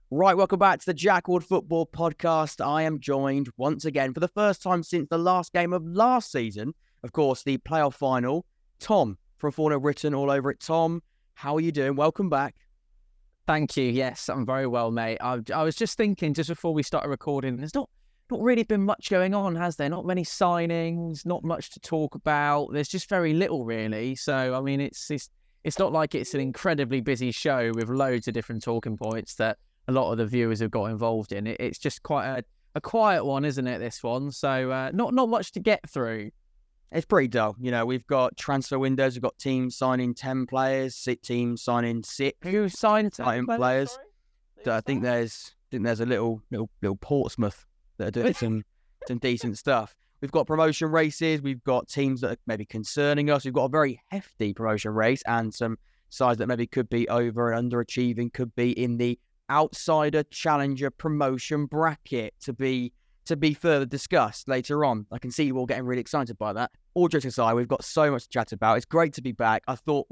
Right, welcome back to the Jack Ward Football Podcast. I am joined once again for the first time since the last game of last season, of course, the playoff final, Tom from Fournilwrittenalloverit. Tom, how are you doing? Welcome back. Thank you. Yes, I'm very well, mate. I was just thinking, just before we started recording, there's not really been much going on, has there? Not many signings, not much to talk about. There's just very little, really. So, I mean, it's not like it's an incredibly busy show with loads of different talking points that a lot of the viewers have got involved in. It's just quite a quiet one, isn't it, this one? So not much to get through. It's pretty dull. You know, we've got transfer windows. We've got teams signing 10 players, teams signing 6. Who signed 10 players? So I think there's a little Portsmouth that are doing some decent stuff. We've got promotion races. We've got teams that are maybe concerning us. We've got a very hefty promotion race and some sides that maybe could be over and underachieving, could be in the outsider challenger promotion bracket to be further discussed later on. I can see you all getting really excited by that. All jokes aside, we've got so much to chat about. It's great to be back. I thought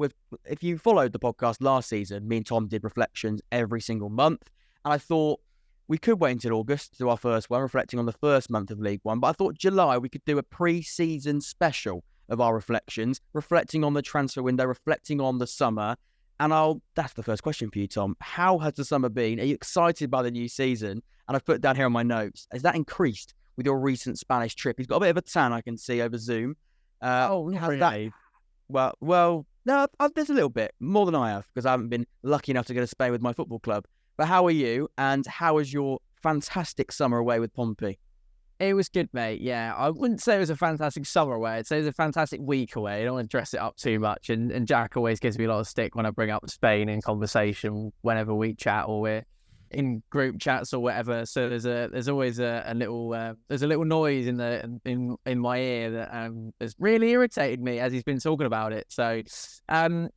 if you followed the podcast last season, me and Tom did reflections every single month, and I thought we could wait until August to do our first one, reflecting on the first month of League One. But I thought July we could do a pre-season special of our reflections, reflecting on the transfer window, reflecting on the summer. And that's the first question for you, Tom. How has the summer been? Are you excited by the new season? And I've put down here on my notes, has that increased with your recent Spanish trip? He's got a bit of a tan, I can see, over Zoom. Not really. Well, no, there's a little bit, more than I have, because I haven't been lucky enough to go to Spain with my football club. But how are you? And how was your fantastic summer away with Pompey? It was good, mate. Yeah, I wouldn't say it was a fantastic summer away. I'd say it was a fantastic week away. I don't want to dress it up too much. And Jack always gives me a lot of stick when I bring up Spain in conversation whenever we chat or we're in group chats or whatever. So there's always a little noise in my ear that has really irritated me as he's been talking about it. So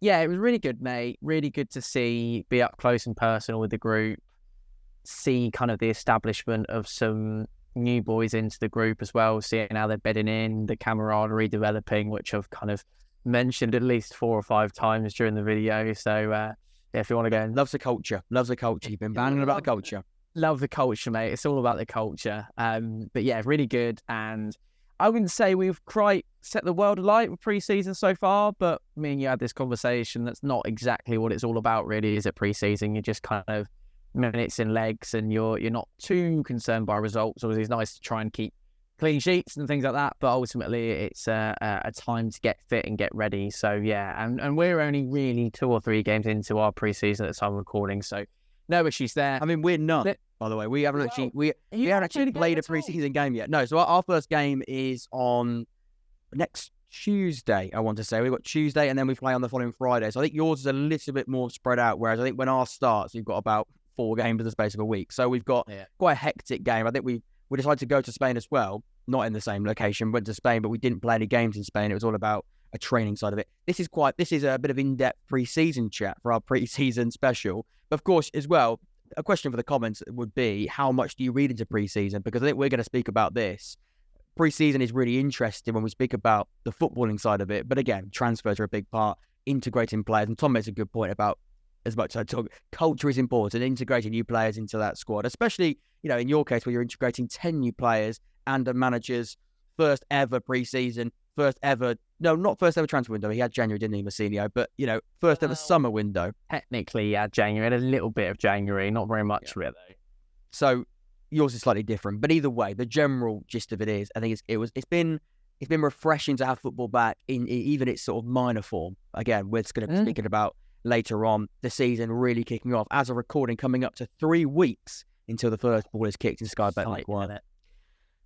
yeah, it was really good, mate. Really good to be up close and personal with the group, see kind of the establishment of some new boys into the group as well, seeing how they're bedding in, the camaraderie developing, which I've kind of mentioned at least 4 or 5 times during the video. So yeah, if you want to go, loves the culture. You've been banging about the culture. Love the culture, mate. It's all about the culture. But yeah, really good. And I wouldn't say we've quite set the world alight with pre-season so far, but me and you had this conversation. That's not exactly what it's all about, really, is it? Pre-season, you just kind of minutes in legs and you're not too concerned by results. Obviously, it's nice to try and keep clean sheets and things like that, but ultimately it's a time to get fit and get ready. So yeah, and we're only really 2 or 3 games into our pre-season at the time of recording, so no issues there. I mean, we're none, by the way. We haven't actually played a pre-season game yet. No, so our first game is on next Tuesday, I want to say. We've got Tuesday and then we play on the following Friday. So I think yours is a little bit more spread out, whereas I think when ours starts, we've got about 4 games in the space of a week. So we've got quite a hectic game. I think we decided to go to Spain as well, not in the same location, went to Spain, but we didn't play any games in Spain. It was all about a training side of it. This is a bit of in-depth pre-season chat for our pre-season special. But of course, as well, a question for the comments would be, how much do you read into pre-season? Because I think we're going to speak about this. Pre-season is really interesting when we speak about the footballing side of it. But again, transfers are a big part, integrating players. And Tom makes a good point about, as much as I talk, culture is important, integrating new players into that squad, especially, you know, in your case where you're integrating 10 new players and a manager's first ever pre-season, not first ever transfer window. He had January, didn't he, Massinio? But, you know, first ever summer window. Technically, yeah, January, had a little bit of January, not very much really. So yours is slightly different, but either way, the general gist of it is, I think it's been refreshing to have football back in even its sort of minor form. Again, we're just going to be speaking about later on the season really kicking off as a recording, coming up to 3 weeks until the first ball is kicked in Sky Bet League One.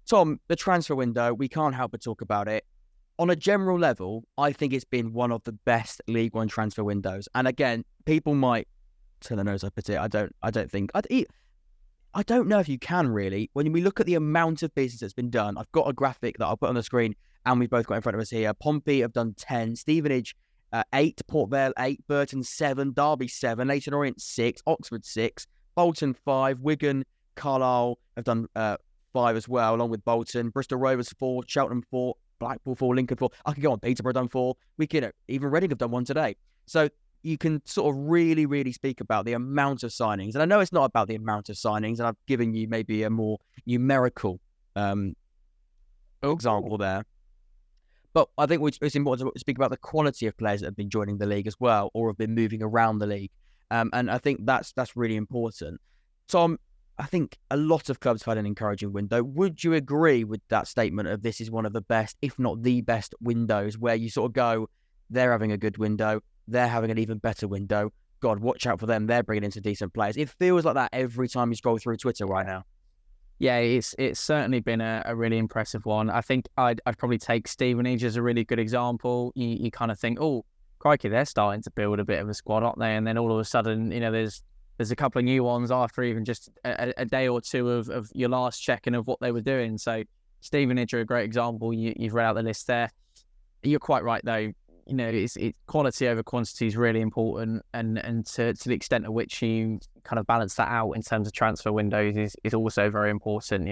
Tom, the transfer window, we can't help but talk about it. On a general level, I think it's been one of the best League One transfer windows. And again, people might turn their nose up at it. I don't know if you can really. When we look at the amount of business that's been done, I've got a graphic that I'll put on the screen and we've both got in front of us here. Pompey have done 10, Stevenage 8, Port Vale 8, Burton 7, Derby 7, Leyton Orient 6, Oxford 6, Bolton 5, Wigan, Carlisle have done 5 as well, along with Bolton, Bristol Rovers 4, Charlton 4, Blackpool 4, Lincoln 4. I could go on, Peterborough done 4. Even Reading have done 1 today. So you can sort of really, really speak about the amount of signings. And I know it's not about the amount of signings, and I've given you maybe a more numerical example there. But I think it's important to speak about the quality of players that have been joining the league as well, or have been moving around the league. And I think that's really important. Tom, I think a lot of clubs have had an encouraging window. Would you agree with that statement of this is one of the best, if not the best windows, where you sort of go, they're having a good window, they're having an even better window. God, watch out for them. They're bringing in some decent players. It feels like that every time you scroll through Twitter right now. Yeah, it's certainly been a really impressive one. I think I'd probably take Stevenage as a really good example. You kind of think, oh, crikey, they're starting to build a bit of a squad, aren't they? And then all of a sudden, there's a couple of new ones after even just a day or two of your last checking of what they were doing. So Stevenage are a great example. You've read out the list there. You're quite right, though. It's quality over quantity is really important, and to the extent at which you kind of balance that out in terms of transfer windows is also very important.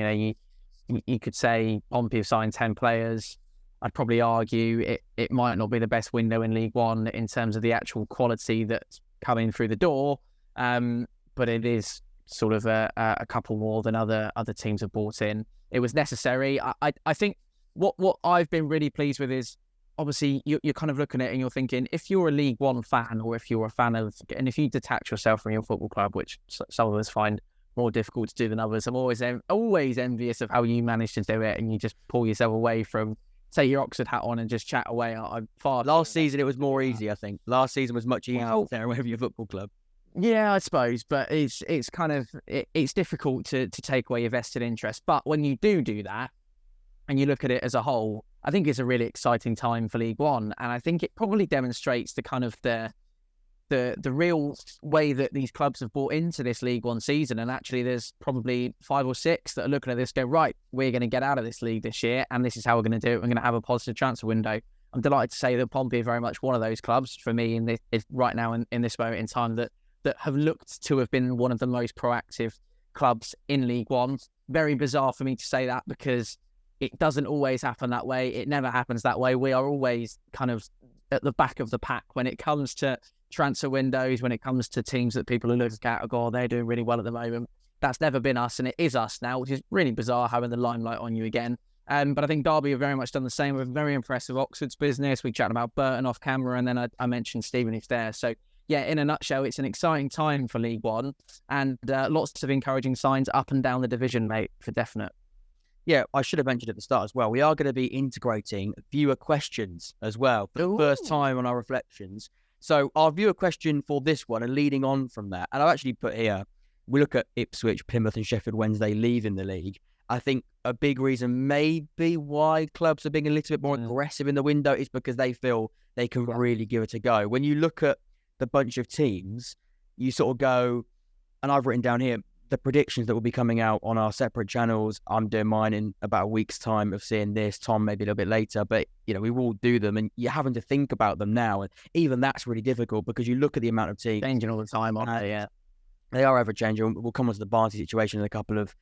You could say Pompey have signed 10 players. I'd probably argue it might not be the best window in League One in terms of the actual quality that's coming through the door, but it is sort of a couple more than other teams have brought in. It was necessary. I think what I've been really pleased with is, obviously, you're kind of looking at it and you're thinking, if you're a League One fan, or if you're a fan of, and if you detach yourself from your football club, which some of us find more difficult to do than others, I'm always envious of how you manage to do it, and you just pull yourself away from, take your Oxford hat on and just chat away. Last season it was more easy, I think. Last season was much easier to stay away from your football club. Yeah, I suppose, but it's kind of it's difficult to take away your vested interest. But when you do that, and you look at it as a whole, I think it's a really exciting time for League One, and I think it probably demonstrates the kind of the real way that these clubs have bought into this League One season. And actually, there's probably 5 or 6 that are looking at this, go, right, we're going to get out of this league this year, and this is how we're going to do it. We're going to have a positive transfer window. I'm delighted to say that Pompey are very much one of those clubs for me right now in this moment in time that have looked to have been one of the most proactive clubs in League One. Very bizarre for me to say that, because it doesn't always happen that way. It never happens that way. We are always kind of at the back of the pack when it comes to transfer windows, when it comes to teams that people are looking at, oh, they're doing really well at the moment. That's never been us, and it is us now, which is really bizarre, having the limelight on you again. But I think Derby have very much done the same. We're very impressed with Oxford's business. We chatted about Burton off camera, and then I mentioned Stevenage there. So, yeah, in a nutshell, it's an exciting time for League One, and lots of encouraging signs up and down the division, mate, for definite. Yeah, I should have mentioned at the start as well. We are going to be integrating viewer questions as well for the first time on our reflections. So our viewer question for this one, and leading on from that, and I've actually put here, we look at Ipswich, Plymouth and Sheffield Wednesday leaving the league. I think a big reason maybe why clubs are being a little bit more aggressive in the window is because they feel they can really give it a go. When you look at the bunch of teams, you sort of go, and I've written down here, the predictions that will be coming out on our separate channels. I'm doing mine in about a week's time of seeing this. Tom maybe a little bit later, but we will do them, and you're having to think about them now, and even that's really difficult because you look at the amount of teams changing all the time, aren't they? Yeah, they are ever changing. We'll come on to the Barnsley situation in a couple of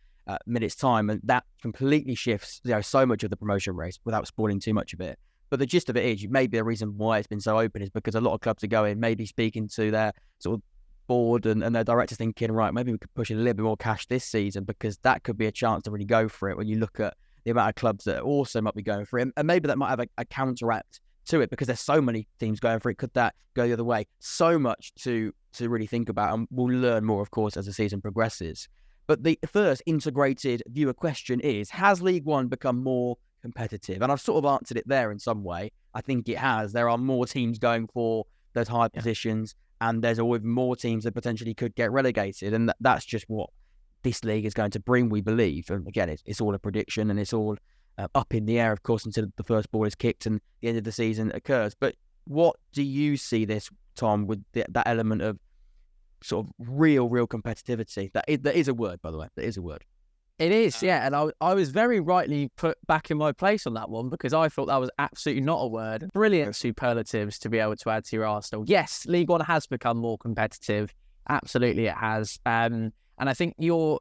minutes time, and that completely shifts so much of the promotion race without spoiling too much of it. But the gist of it is, maybe the reason why it's been so open is because a lot of clubs are going, maybe speaking to their sort of board and their directors, thinking, right, maybe we could push a little bit more cash this season, because that could be a chance to really go for it when you look at the amount of clubs that also might be going for it. And maybe that might have a counteract to it, because there's so many teams going for it. Could that go the other way? So much to really think about, and we'll learn more, of course, as the season progresses. But the first integrated viewer question is, has League One become more competitive? And I've sort of answered it there in some way. I think it has. There are more teams going for those high positions, and there's always more teams that potentially could get relegated. And that's just what this league is going to bring, we believe. And again, it's all a prediction, and it's all up in the air, of course, until the first ball is kicked and the end of the season occurs. But what do you see this, Tom, with that element of sort of real competitivity? That is a word, by the way. That is a word. It is, yeah. And I was very rightly put back in my place on that one, because I thought that was absolutely not a word. Brilliant superlatives to be able to add to your arsenal. Yes, League One has become more competitive. Absolutely, it has. And I think you're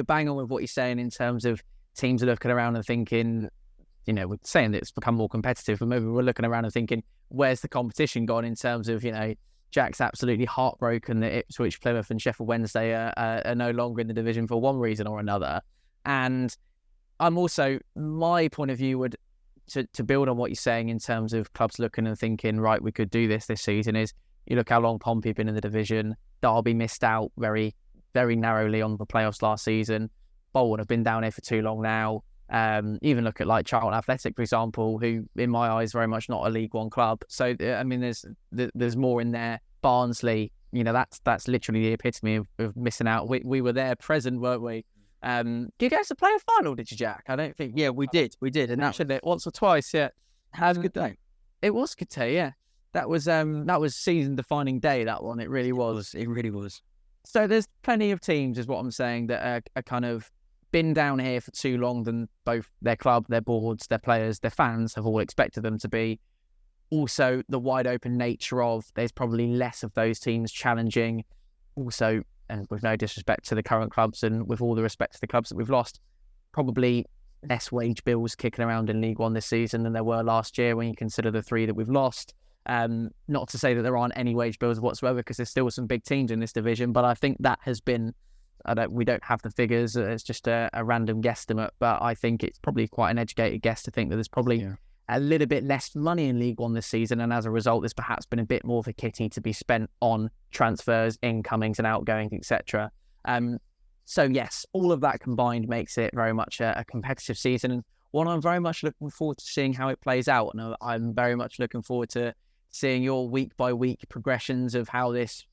bang on with what you're saying in terms of teams are looking around and thinking, we're saying that it's become more competitive, but maybe we're looking around and thinking, where's the competition gone in terms of, Jack's absolutely heartbroken that Ipswich, Plymouth and Sheffield Wednesday are no longer in the division for one reason or another. And I'm also, my point of view would, to build on what you're saying in terms of clubs looking and thinking, right, we could do this season, is you look how long Pompey have been in the division. Derby missed out very, very narrowly on the playoffs last season. Bolton have been down here for too long now. Even look at like Charlton Athletic, for example, who in my eyes very much not a League One club. So I mean, there's more in there. Barnsley, that's literally the epitome of missing out. We were there present, weren't we? Did you guys play a final? Did you, Jack? I don't think. Yeah, we did, and mentioned it once or twice. Yeah, it was a good day. It was a good day. Yeah, that was season defining day. That one, it really was. It really was. So there's plenty of teams, is what I'm saying, that are kind of been down here for too long than both their club, their boards, their players, their fans have all expected them to be. Also, the wide open nature of there's probably less of those teams challenging. Also, and with no disrespect to the current clubs and with all the respect to the clubs that we've lost, probably less wage bills kicking around in League One this season than there were last year when you consider the 3 that we've lost. Not to say that there aren't any wage bills whatsoever, because there's still some big teams in this division, but I think that has been, we don't have the figures, it's just a random guesstimate, but I think it's probably quite an educated guess to think that there's probably a little bit less money in League One this season, and as a result there's perhaps been a bit more of a kitty to be spent on transfers, incomings and outgoings, etc. So yes, all of that combined makes it very much a competitive season, and one I'm very much looking forward to seeing how it plays out, and I'm very much looking forward to seeing your week by week progressions of how this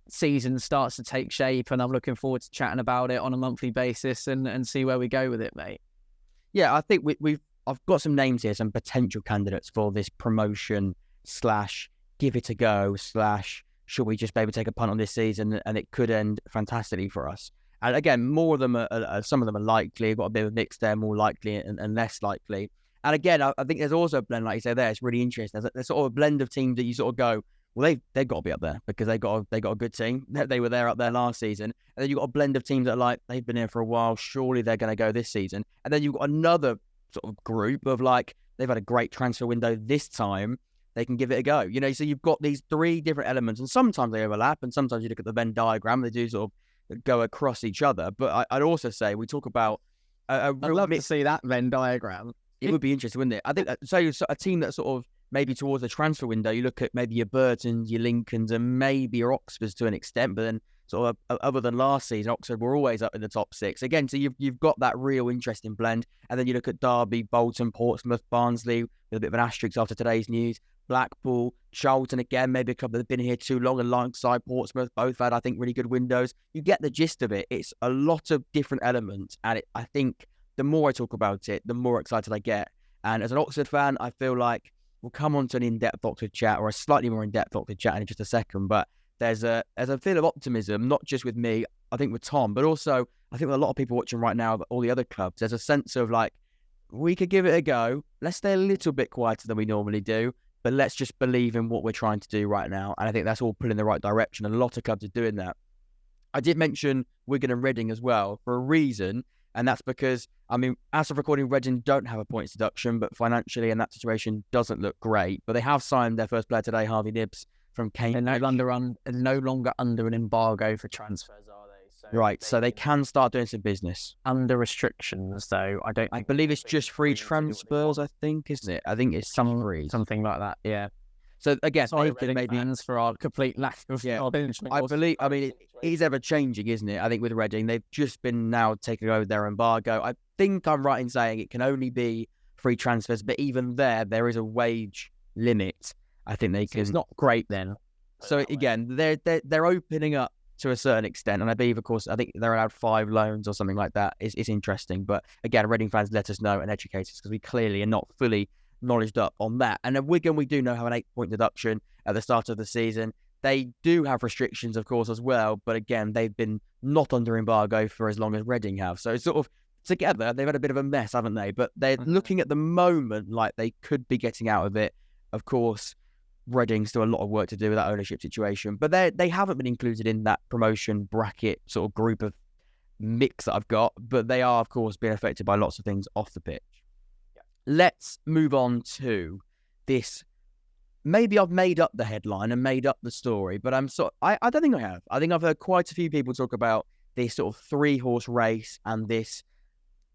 season starts to take shape, and I'm looking forward to chatting about it on a monthly basis and see where we go with it, mate. Yeah, I think I've got some names here, some potential candidates for this promotion / give it a go / should we just maybe take a punt on this season and it could end fantastically for us. And again, more of them some of them are likely. I've got a bit of a mix there, more likely and less likely. And again, I think there's also a blend, like you say there, it's really interesting. There's sort of a blend of teams that you sort of go, well, they've got to be up there because they got a good team. They were there up there last season. And then you've got a blend of teams that are like, they've been here for a while, surely they're going to go this season. And then you've got another sort of group of like, they've had a great transfer window this time, they can give it a go. So you've got these 3 different elements, and sometimes they overlap, and sometimes you look at the Venn diagram, they do sort of go across each other. But I'd also say we talk about I'd love to see that Venn diagram. It would be interesting, wouldn't it? I think so. A team that sort of maybe towards the transfer window, you look at maybe your Burtons, your Lincolns, and maybe your Oxfords to an extent. But then, sort of other than last season, Oxford were always up in the top 6 again. So you've got that real interesting blend. And then you look at Derby, Bolton, Portsmouth, Barnsley with a bit of an asterisk after today's news. Blackpool, Charlton again, maybe a couple that have been here too long, alongside Portsmouth, both had, I think, really good windows. You get the gist of it. It's a lot of different elements, and I think the more I talk about it, the more excited I get. And as an Oxford fan, I feel like we'll come on to an in-depth Oxford chat, or a slightly more in-depth Oxford chat in just a second. But there's a feel of optimism, not just with me, I think with Tom, but also I think with a lot of people watching right now, all the other clubs, there's a sense of like, we could give it a go. Let's stay a little bit quieter than we normally do, but let's just believe in what we're trying to do right now. And I think that's all pulling in the right direction. A lot of clubs are doing that. I did mention Wigan and Reading as well for a reason. And that's because, I mean, as of recording, Reading don't have a points deduction, but financially in that situation doesn't look great. But they have signed their first player today, Harvey Nibbs, from Cambridge. They're no longer under an embargo for transfers, are they? So right, so they can start doing some business. Under restrictions, though. I believe it's just free transfers, I think, isn't it? I think it's something like that, yeah. So again, sorry fans for our complete lack of I believe, I mean, it is ever changing, isn't it? I think with Reading, they've just been now taking over their embargo. I think I'm right in saying it can only be free transfers, but even there is a wage limit. I think they can. It's not great then. So again, they're opening up to a certain extent, and I believe, of course, I think they're allowed 5 loans or something like that. It's interesting, but again, Reading fans, let us know and educate us, because we clearly are not fully knowledged up on that. And at Wigan, we do know have an 8-point deduction at the start of the season. They do have restrictions, of course, as well, but again, they've been not under embargo for as long as Reading have. So it's sort of together, they've had a bit of a mess, haven't they? But they're looking at the moment like they could be getting out of it. Of course, Reading still a lot of work to do with that ownership situation, but they haven't been included in that promotion bracket sort of group of mix that I've got, but they are, of course, being affected by lots of things off the pitch. Let's move on to this maybe I've made up the headline and made up the story, but I don't think I have. I think I've heard quite a few people talk about this sort of 3-horse race and this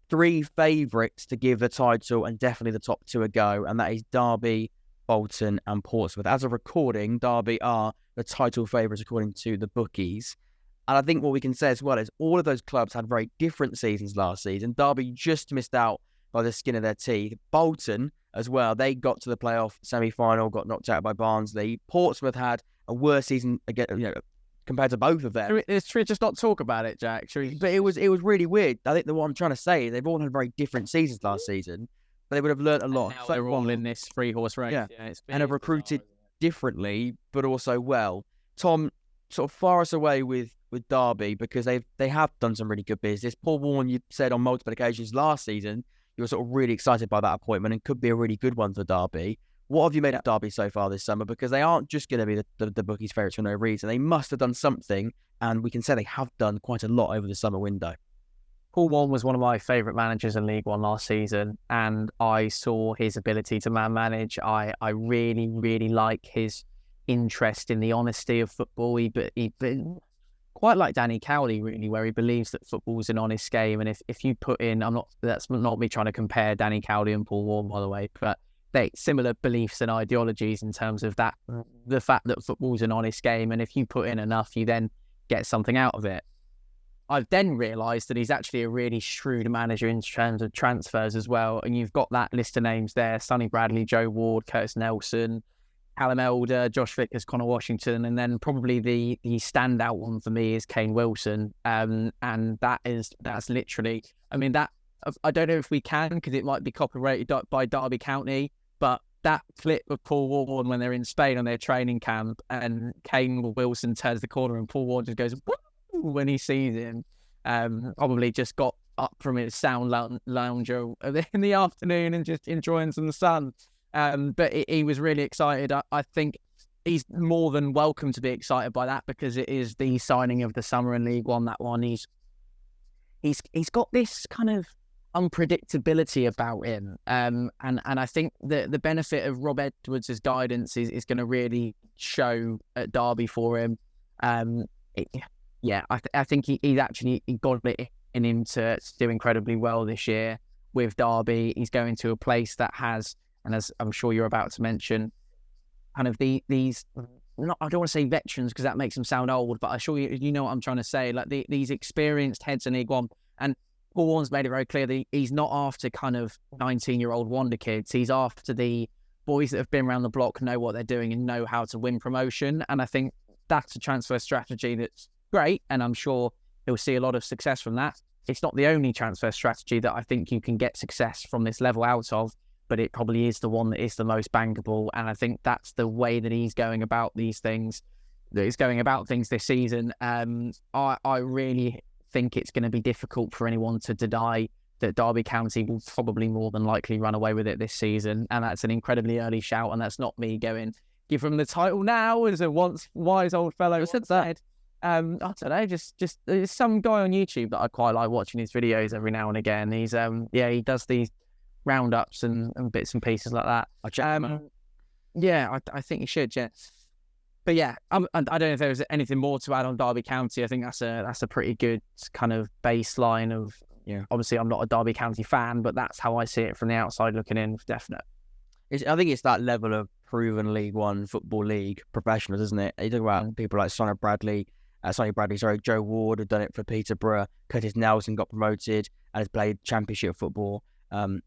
3 favourites to give the title and definitely the top 2 a go, and that is Derby, Bolton and Portsmouth. As of recording, Derby are the title favourites according to the bookies. And I think what we can say as well is all of those clubs had very different seasons last season. Derby just missed out by the skin of their teeth. Bolton as well, they got to the playoff semi-final, got knocked out by Barnsley. Portsmouth had a worse season again, compared to both of them. It's true, just not talk about it, Jack. But it was really weird. I think what I'm trying to say is they've all had very different seasons last season, but they would have learnt a lot. Now they're all in this 3-horse race. Yeah, and have recruited differently, but also well. Tom, sort of far us away with Derby, because they have done some really good business. Paul Warne, you said on multiple occasions last season, you were sort of really excited by that appointment and could be a really good one for Derby. What have you made of Derby so far this summer? Because they aren't just going to be the bookies' favourites for no reason. They must have done something, and we can say they have done quite a lot over the summer window. Paul Warne was one of my favourite managers in League One last season, and I saw his ability to manage. I really, really like his interest in the honesty of football. He quite like Danny Cowley, really, where he believes that football is an honest game. And if you put in, that's not me trying to compare Danny Cowley and Paul Warne, by the way, but they similar beliefs and ideologies in terms of that, the fact that football is an honest game. And if you put in enough, you then get something out of it. I've then realised that he's actually a really shrewd manager in terms of transfers as well. And you've got that list of names there: Sonny Bradley, Joe Ward, Curtis Nelson, Callum Elder, Josh Vickers, Connor Washington, and then probably the standout one for me is Kane Wilson. And that's literally, I mean, that, I don't know if we can, because it might be copyrighted by Derby County, but that clip of Paul Warne when they're in Spain on their training camp and Kane Wilson turns the corner and Paul Warne just goes, "Woo!" when he sees him. Probably just got up from his sound lounger in the afternoon and just enjoying some sun. But he was really excited. I think he's more than welcome to be excited by that, because it is the signing of the summer in League One. That one, he's got this kind of unpredictability about him. And I think the benefit of Rob Edwards' guidance is going to really show at Derby for him. I think he's actually got it in him to do incredibly well this year with Derby. He's going to a place that has, and as I'm sure you're about to mention, kind of these, not, I don't want to say veterans because that makes them sound old, but I'm sure you know what I'm trying to say, like these experienced heads in League One. And Paul Warne's made it very clear that he's not after kind of 19-year-old wonder kids. He's after the boys that have been around the block, know what they're doing and know how to win promotion. And I think that's a transfer strategy that's great, and I'm sure he'll see a lot of success from that. It's not the only transfer strategy that I think you can get success from this level out of, but it probably is the one that is the most bankable. And I think that's the way that he's going about these things, that he's going about things this season. I really think it's going to be difficult for anyone to deny that Derby County will probably more than likely run away with it this season. And that's an incredibly early shout. And that's not me going, give them the title now, as a once wise old fellow said that. I don't know, just there's some guy on YouTube that I quite like watching his videos every now and again. He's he does these roundups and bits and pieces like that. I'll check him out. Yeah, I think you should, yeah. But yeah, I don't know if there's anything more to add on Derby County. I think that's a pretty good kind of baseline of, obviously I'm not a Derby County fan, but that's how I see it from the outside looking in, definite. I think it's that level of proven League One football league professionals, isn't it? You talk about people like Sonny Bradley, Joe Ward had done it for Peterborough. Curtis Nelson got promoted and has played Championship football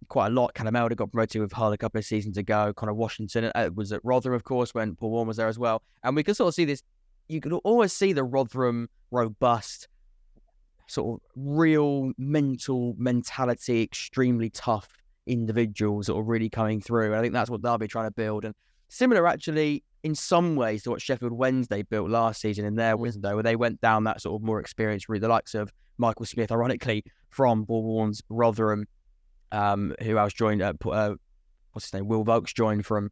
quite a lot. Callum Elder got promoted with Hull a couple of seasons ago. Connor Washington was at Rotherham, of course, when Paul Warne was there as well. And we can sort of see this. You can always see the Rotherham robust, sort of real mentality, extremely tough individuals that are really coming through. And I think that's what Derby are trying to build. And similar, actually, in some ways to what Sheffield Wednesday built last season in their window, where they went down that sort of more experienced route, the likes of Michael Smith, ironically, from Paul Warne's Rotherham, who else joined, what's his name, Will Volks joined from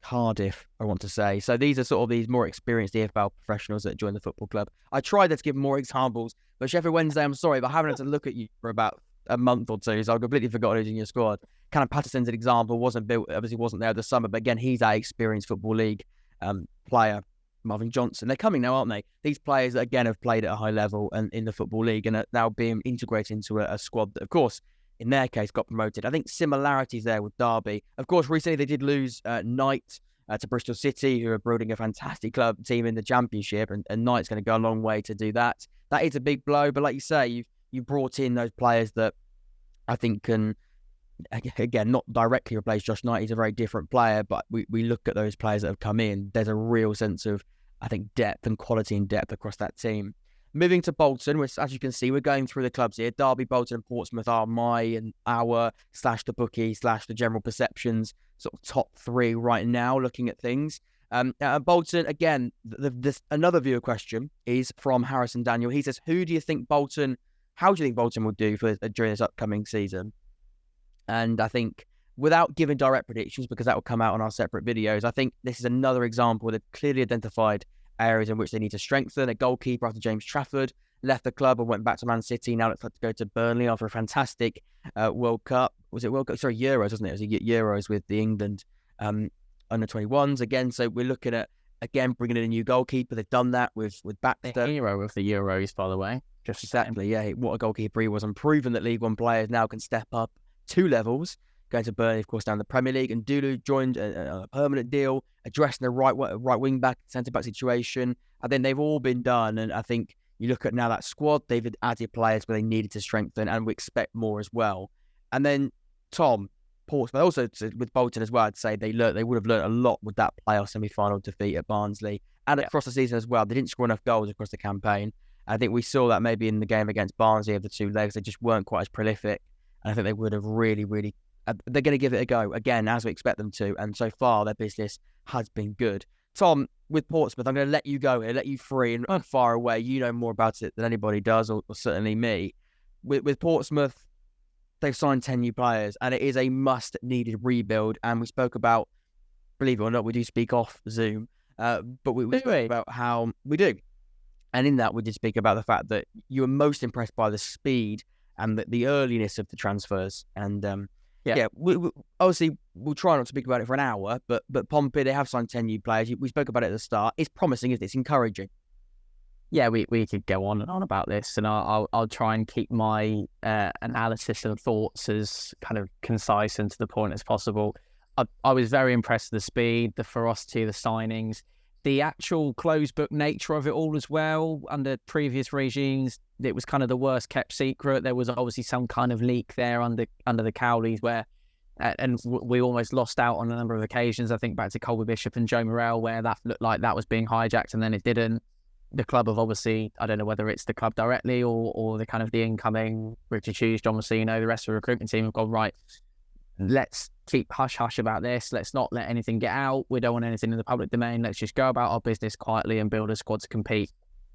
Cardiff, I want to say. So these are sort of these more experienced EFL professionals that joined the football club. I tried to give more examples, but Sheffield Wednesday, I'm sorry, but I haven't had to look at you for about a month or two, so I completely forgot who's in your squad. Kind of Patterson's an example, wasn't there this summer, but again, he's that experienced Football League player. Marvin Johnson, they're coming now, aren't they? These players that again have played at a high level and in the Football League and are now being integrated into a squad that, of course, in their case, got promoted. I think similarities there with Derby. Of course, recently they did lose Knight to Bristol City, who are building a fantastic club team in the Championship, and Knight's going to go a long way to do that. That is a big blow, but like you say, you brought in those players that I think can, again, not directly replace Josh Knight. He's a very different player, but we look at those players that have come in. There's a real sense of, I think, depth and quality and depth across that team. Moving to Bolton, which, as you can see, we're going through the clubs here. Derby, Bolton and Portsmouth are my and our / the bookie / the general perceptions sort of top three right now, looking at things. Bolton, again, another viewer question is from Harrison Daniel. He says, how do you think Bolton will do during this upcoming season? And I think, without giving direct predictions, because that will come out on our separate videos, I think this is another example where they've clearly identified areas in which they need to strengthen. A goalkeeper after James Trafford left the club and went back to Man City. Now looks like to go to Burnley after a fantastic World Cup. Was it World Cup? Sorry, Euros, wasn't it? It was Euros with the England under 21s again. So we're looking at, again, bringing in a new goalkeeper. They've done that with Baxter. The hero of the Euros, by the way. Just exactly, yeah. What a goalkeeper he was, and proven that League One players now can step up 2 levels, going to Burnley, of course, down the Premier League. And Dulu joined a permanent deal, addressing the right wing back, centre back situation. I think they've all been done, and I think you look at now that squad, they've added players where they needed to strengthen, and we expect more as well. And then Tom, Portsmouth, also with Bolton as well, I'd say they would have learned a lot with that playoff semi-final defeat at Barnsley and across the season as well. They didn't score enough goals across the campaign. I think we saw that maybe in the game against Barnsley of the 2 legs. They just weren't quite as prolific. And I think they would have really, really... they're going to give it a go, again, as we expect them to. And so far, their business has been good. Tom, with Portsmouth, I'm going to let you go here, let you free and far away. You know more about it than anybody does, or certainly me. With Portsmouth, they've signed 10 new players, and it is a must-needed rebuild. And we spoke about, believe it or not, we do speak off Zoom, but we spoke about how we do. And in that, we did speak about the fact that you were most impressed by the speed and the earliness of the transfers. And we obviously, we'll try not to speak about it for an hour, but Pompey, they have signed 10 new players. We spoke about it at the start. It's promising, isn't it? It's encouraging. Yeah, we could go on and on about this, and I'll try and keep my analysis and thoughts as kind of concise and to the point as possible. I was very impressed with the speed, the ferocity of the signings, the actual closed book nature of it all as well. Under previous regimes, it was kind of the worst kept secret. There was obviously some kind of leak there under the Cowleys where, and we almost lost out on a number of occasions. I think back to Colby Bishop and Joe Morrell, where that looked like that was being hijacked and then it didn't. The club have obviously, I don't know whether it's the club directly or the kind of the incoming Richard Hughes, John Messino, the rest of the recruitment team have gone, right, let's keep hush-hush about this. Let's not let anything get out. We don't want anything in the public domain. Let's just go about our business quietly and build a squad to compete.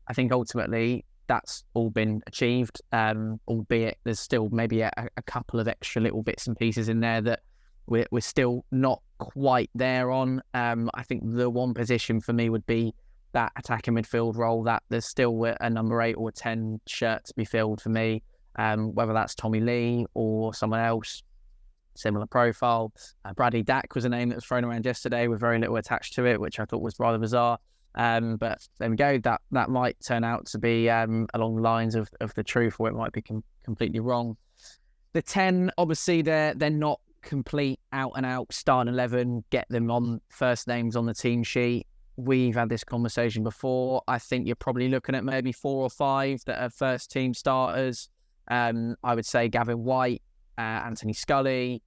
I think ultimately that's all been achieved, albeit there's still maybe a couple of extra little bits and pieces in there that we're still not quite there on. I think the one position for me would be that attacking midfield role, that there's still a number 8 or 10 shirt to be filled for me, whether that's Tommy Lee or someone else, similar profile. Bradley Dack was a name that was thrown around yesterday with very little attached to it, which I thought was rather bizarre. But there we go. That might turn out to be along the lines of the truth, or it might be completely wrong. The 10, obviously, they're not complete out and out starting 11. Get them on first names on the team sheet. We've had this conversation before. I think you're probably looking at maybe 4 or 5 that are first team starters. I would say Gavin White, Anthony Scully,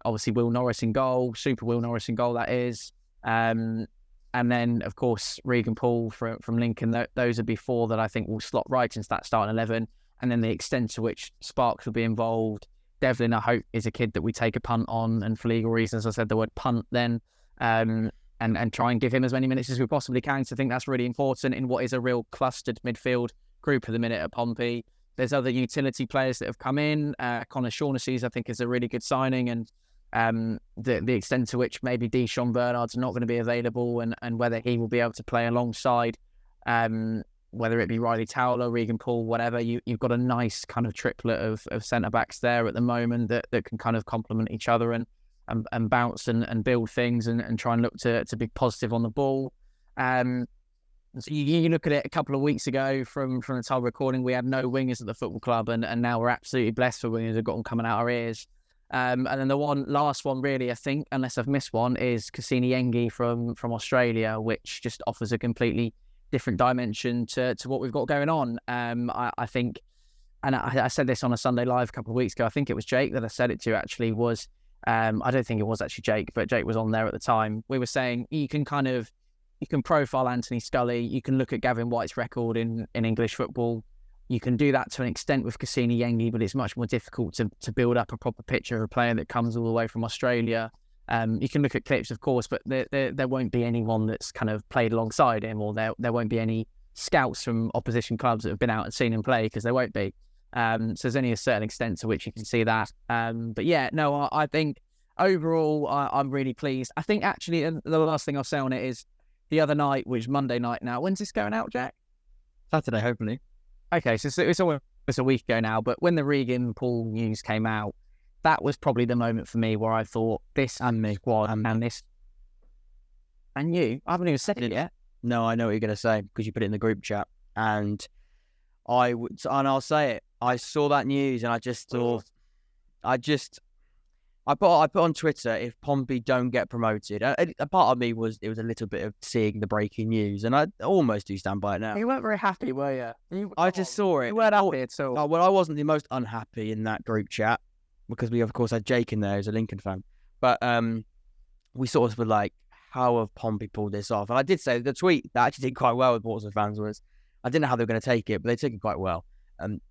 obviously Will Norris in goal, Super Will Norris in goal, that is. And then, of course, Regan Poole from Lincoln. Those would be 4 that I think will slot right into that starting 11. And then the extent to which Sparks will be involved. Devlin, I hope, is a kid that we take a punt on. And for legal reasons, I said the word punt then. And try and give him as many minutes as we possibly can. So I think that's really important in what is a real clustered midfield group at the minute at Pompey. There's other utility players that have come in. Connor Shaughnessy's, I think, is a really good signing. And the extent to which maybe Deshaun Bernard's not going to be available and whether he will be able to play alongside whether it be Riley Towler, Regan Paul, whatever, you've got a nice kind of triplet of centre-backs there at the moment that can kind of complement each other and bounce and build things and try and look to be positive on the ball. So you look at it a couple of weeks ago from the time of recording, we had no wingers at the football club, and now we're absolutely blessed for wingers. We've got them coming out our ears. And then the last one, really, I think, unless I've missed one, is Cassini Yengi from Australia, which just offers a completely different dimension to what we've got going on. I think, and I said this on a Sunday Live a couple of weeks ago, I think it was Jake that I said it to, actually, was, I don't think it was actually Jake, but Jake was on there at the time. We were saying you can profile Anthony Scully, you can look at Gavin White's record in English football. You can do that to an extent with Cassini Yengi, but it's much more difficult to build up a proper picture of a player that comes all the way from Australia. You can look at clips, of course, but there won't be anyone that's kind of played alongside him, or there won't be any scouts from opposition clubs that have been out and seen him play, because there won't be. So there's only a certain extent to which you can see that. But yeah, no, I think overall I'm really pleased. I think actually the last thing I'll say on it is the other night, which is Monday night now. When's this going out, Jack? Saturday, hopefully. Okay, so it's almost a week ago now, but when the Regan Paul news came out, that was probably the moment for me where I thought, this and me, squad and this and you. I haven't even said it yet. No, I know what you're going to say, because you put it in the group chat, and I'll say it. I saw that news and I just thought, I put on Twitter, if Pompey don't get promoted, a part of me was, it was a little bit of seeing the breaking news, and I almost do stand by it now. You weren't very happy, were you? I just saw it. You weren't happy at all. Oh, well, I wasn't the most unhappy in that group chat, because we, of course, had Jake in there who's a Lincoln fan. But we sort of were like, how have Pompey pulled this off? And I did say the tweet that actually did quite well with Portsmouth fans was, I didn't know how they were going to take it, but they took it quite well.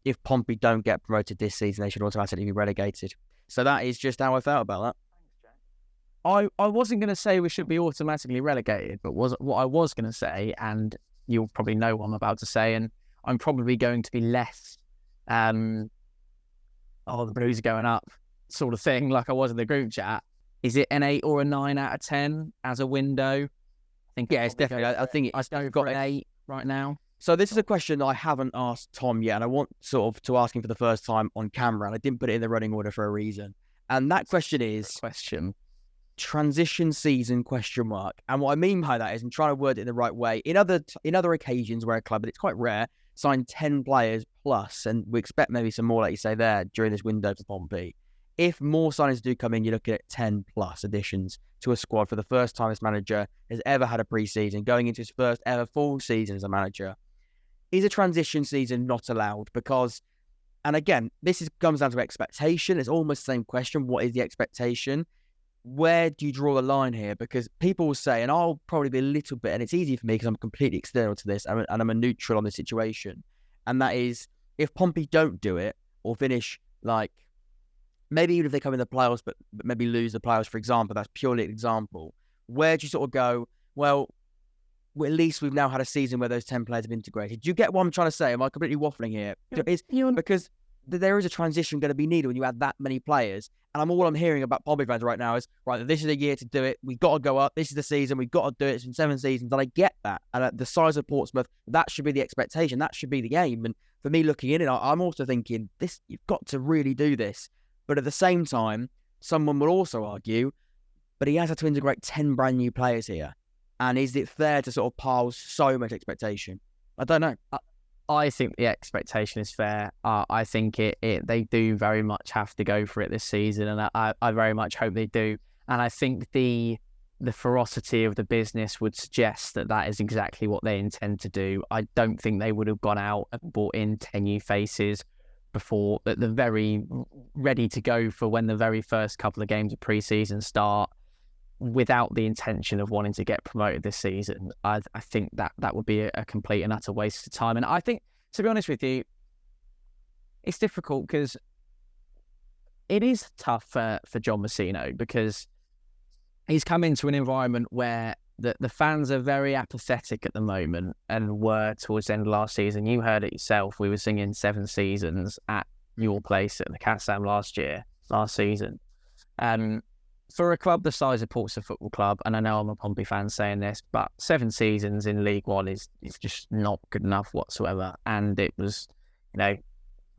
If Pompey don't get promoted this season, they should automatically be relegated. So that is just how I felt about that. I wasn't going to say we should be automatically relegated, but what I was going to say, and you'll probably know what I'm about to say, and I'm probably going to be less, the Blues are going up sort of thing, like I was in the group chat. Is it an 8 or a 9 out of 10 as a window? I think it's definitely. I think I've got an 8 right now. So this is a question I haven't asked Tom yet, and I want sort of to ask him for the first time on camera, and I didn't put it in the running order for a reason. And that question is transition season ? And what I mean by that is, I'm trying to word it in the right way. In other occasions where a club, and it's quite rare, sign 10 players plus, and we expect maybe some more, like you say there, during this window for Pompey. If more signings do come in, you're looking at 10 plus additions to a squad for the first time this manager has ever had a pre-season, going into his first ever full season as a manager. Is a transition season not allowed? Because, and again, comes down to expectation. It's almost the same question. What is the expectation? Where do you draw the line here? Because people will say, and I'll probably be a little bit, and it's easy for me because I'm completely external to this, and I'm a neutral on the situation. And that is, if Pompey don't do it, or finish like, maybe even if they come in the playoffs, but maybe lose the playoffs, for example, that's purely an example. Where do you sort of go, well, at least we've now had a season where those 10 players have integrated. Do you get what I'm trying to say? Am I completely waffling here? Because there is a transition going to be needed when you add that many players. And all I'm hearing about Pompey fans right now is, right, this is a year to do it. We've got to go up. This is the season. We've got to do it. It's been 7 seasons. And I get that. And at the size of Portsmouth, that should be the expectation. That should be the aim. And for me looking in it, I'm also thinking, you've got to really do this. But at the same time, someone will also argue, but he has had to integrate 10 brand new players here. And is it fair to sort of pile so much expectation? I don't know. I think the expectation is fair. I think they do very much have to go for it this season, and I very much hope they do. And I think the ferocity of the business would suggest that is exactly what they intend to do. I don't think they would have gone out and brought in 10 new faces before that they're very ready to go for when the very first couple of games of pre-season start, without the intention of wanting to get promoted this season. I think that would be a complete and utter waste of time. And I think, to be honest with you, it's difficult because it is tough for John Messino, because he's come into an environment where the fans are very apathetic at the moment, and were towards the end of last season. You heard it yourself. We were singing 7 seasons at your place at the Kassam last season. for a club the size of Portsmouth Football Club, and I know I'm a Pompey fan saying this, but 7 seasons in League One is just not good enough whatsoever. And it was,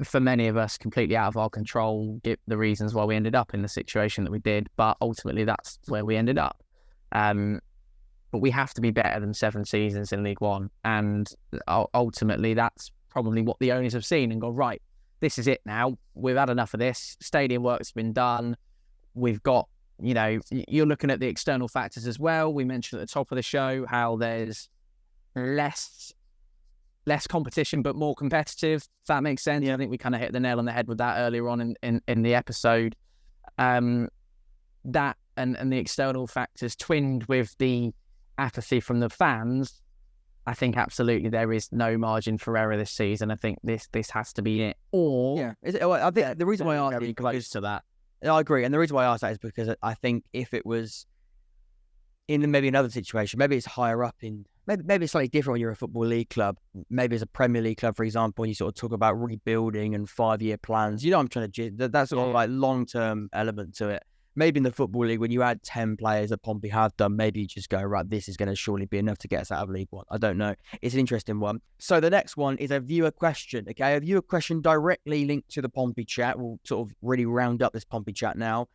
for many of us, completely out of our control, give the reasons why we ended up in the situation that we did. But ultimately, that's where we ended up. But we have to be better than 7 seasons in League One. And ultimately, that's probably what the owners have seen and gone, right, this is it now. We've had enough of this. Stadium work's been done. We've got, you're looking at the external factors as well. We mentioned at the top of the show how there's less competition, but more competitive, if that makes sense. Yeah. I think we kind of hit the nail on the head with that earlier on in the episode. That and the external factors twinned with the apathy from the fans, I think absolutely there is no margin for error this season. I think this has to be it. Or I think the reason why I asked very close to that. I agree, and the reason why I asked that is because I think if it was in maybe another situation, maybe it's higher up in, maybe it's slightly different when you're a Football League club. Maybe it's a Premier League club, for example, and you sort of talk about rebuilding and 5-year plans. I'm trying to, that's sort of like long-term element to it. Maybe in the Football League, when you add 10 players that Pompey have done, maybe you just go, right, this is going to surely be enough to get us out of League One. I don't know. It's an interesting one. So the next one is a viewer question, okay? A viewer question directly linked to the Pompey chat. We'll sort of really round up this Pompey chat now.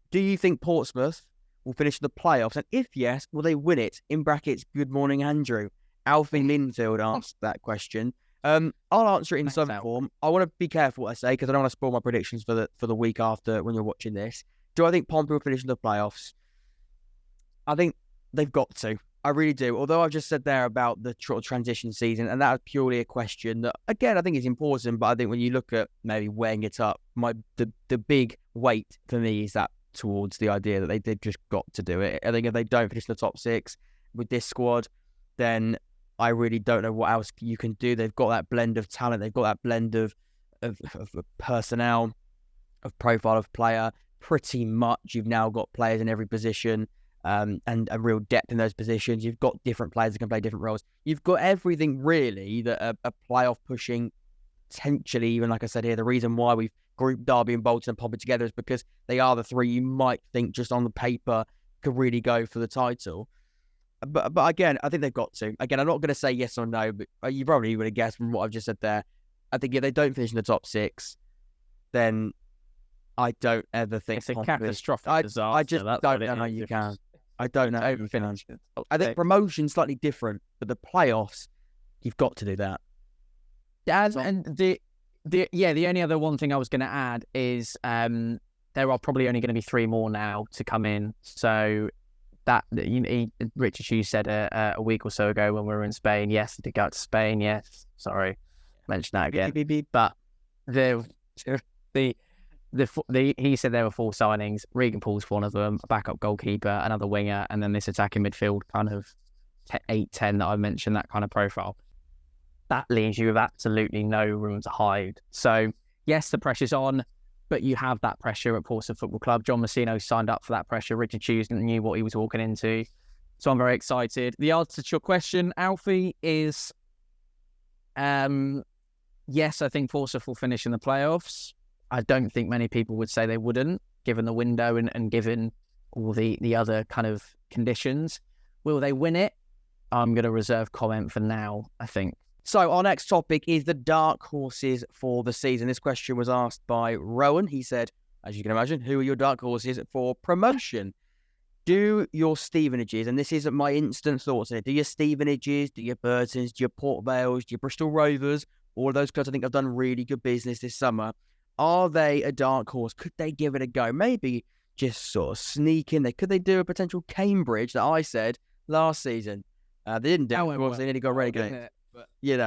Do you think Portsmouth will finish the playoffs? And if yes, will they win it? In brackets, good morning, Andrew. Alfie Linfield asked that question. I'll answer it in some form. I want to be careful what I say because I don't want to spoil my predictions for the week after when you're watching this. Do I think Pompey will finish in the playoffs? I think they've got to. I really do. Although I've just said there about the transition season, and that was purely a question that, again, I think is important, but I think when you look at maybe weighing it up, the big weight for me is that towards the idea that they've just got to do it. I think if they don't finish in the top 6 with this squad, then I really don't know what else you can do. They've got that blend of talent. They've got that blend of personnel, of profile of player. Pretty much you've now got players in every position and a real depth in those positions. You've got different players that can play different roles. You've got everything really that a playoff pushing, potentially even like I said here, the reason why we've grouped Derby and Bolton and Pompey together is because they are the 3 you might think just on the paper could really go for the title. But again, I think they've got to. Again, I'm not going to say yes or no, but you probably would have guessed from what I've just said there. I think if they don't finish in the top 6, then I don't ever think it's a catastrophic disaster. I just don't know how you can. I don't know. I think promotion's slightly different, but the playoffs, you've got to do that. And the only other one thing I was going to add is there are probably only going to be 3 more now to come in. So that Richard Hughes said a week or so ago when we were in Spain. Yes, they did go out to Spain. Yes, sorry, mention that again. But he said there were 4 signings. Regan Paul's one of them, a backup goalkeeper, another winger, and then this attacking midfield kind of 8-10 that I mentioned, that kind of profile. That leaves you with absolutely no room to hide. So, yes, the pressure's on, but you have that pressure at Portsmouth Football Club. John Messino signed up for that pressure. Richard Hughes knew what he was walking into. So I'm very excited. The answer to your question, Alfie, is yes, I think Portsmouth will finish in the playoffs. I don't think many people would say they wouldn't, given the window and given all the other kind of conditions. Will they win it? I'm going to reserve comment for now, I think. So our next topic is the dark horses for the season. This question was asked by Rowan. He said, as you can imagine, who are your dark horses for promotion? Do your Stevenages, and this isn't my instant thoughts on it, do your Stevenages, do your Burtons, do your Port Vales, do your Bristol Rovers, all of those clubs I think have done really good business this summer. Are they a dark horse? Could they give it a go? Maybe just sort of sneak in there. Could they do a potential Cambridge that I said last season? They didn't do it. Of course, they nearly got relegated. But, you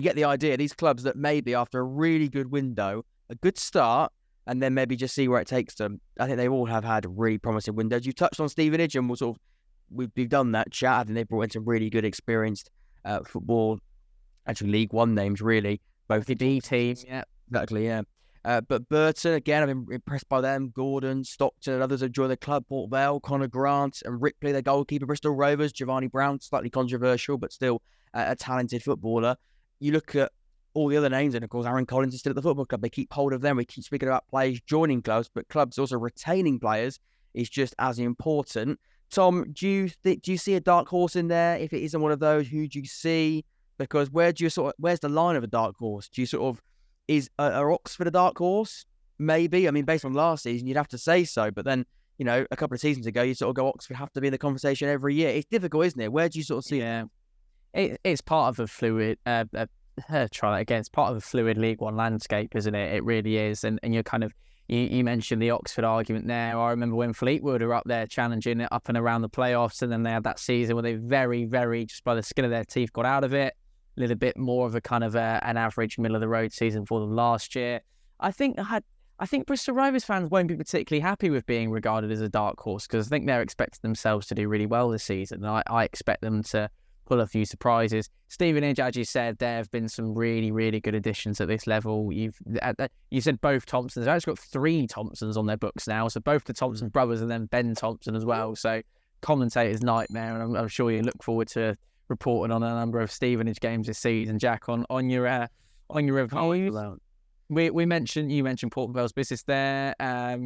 get the idea. These clubs that maybe after a really good window, a good start, and then maybe just see where it takes them. I think they all have had really promising windows. You touched on Stevenage, and we've done that chat. I think they brought in some really good experienced football, actually League One names, really. Both the B team. Yeah, exactly, yeah. But Burton, again, I've been impressed by them. Gordon, Stockton, and others have joined the club. Port Vale, Connor Grant, and Ripley, their goalkeeper. Bristol Rovers, Giovanni Brown, slightly controversial, but still a talented footballer. You look at all the other names, and of course, Aaron Collins is still at the football club. They keep hold of them. We keep speaking about players joining clubs, but clubs also retaining players. is just as important. Tom, do you see a dark horse in there? If it isn't one of those, who do you see? Because where's the line of a dark horse? Do you are Oxford a dark horse? Maybe. I mean, based on last season, you'd have to say so. But then, a couple of seasons ago, you sort of go, Oxford have to be in the conversation every year. It's difficult, isn't it? Where do you sort of see it? It's part of a fluid. Try that again. It's part of a fluid League One landscape, isn't it? It really is. And you're kind of you mentioned the Oxford argument there. I remember when Fleetwood were up there challenging it up and around the playoffs, and then they had that season where they very, very just by the skin of their teeth got out of it. A little bit more of a kind of an average middle of the road season for them last year. I think Bristol Rovers fans won't be particularly happy with being regarded as a dark horse, because I think they're expecting themselves to do really well this season. And I expect them to pull a few surprises. Stevenage, as you said, there have been some really, really good additions at this level. You said both Thompsons. They've actually got 3 Thompsons on their books now. So both the Thompson brothers and then Ben Thompson as well. So commentator's nightmare. And I'm sure you look forward to reporting on a number of Stevenage games this season, Jack, on your reviews. You mentioned Port Vale's business there. I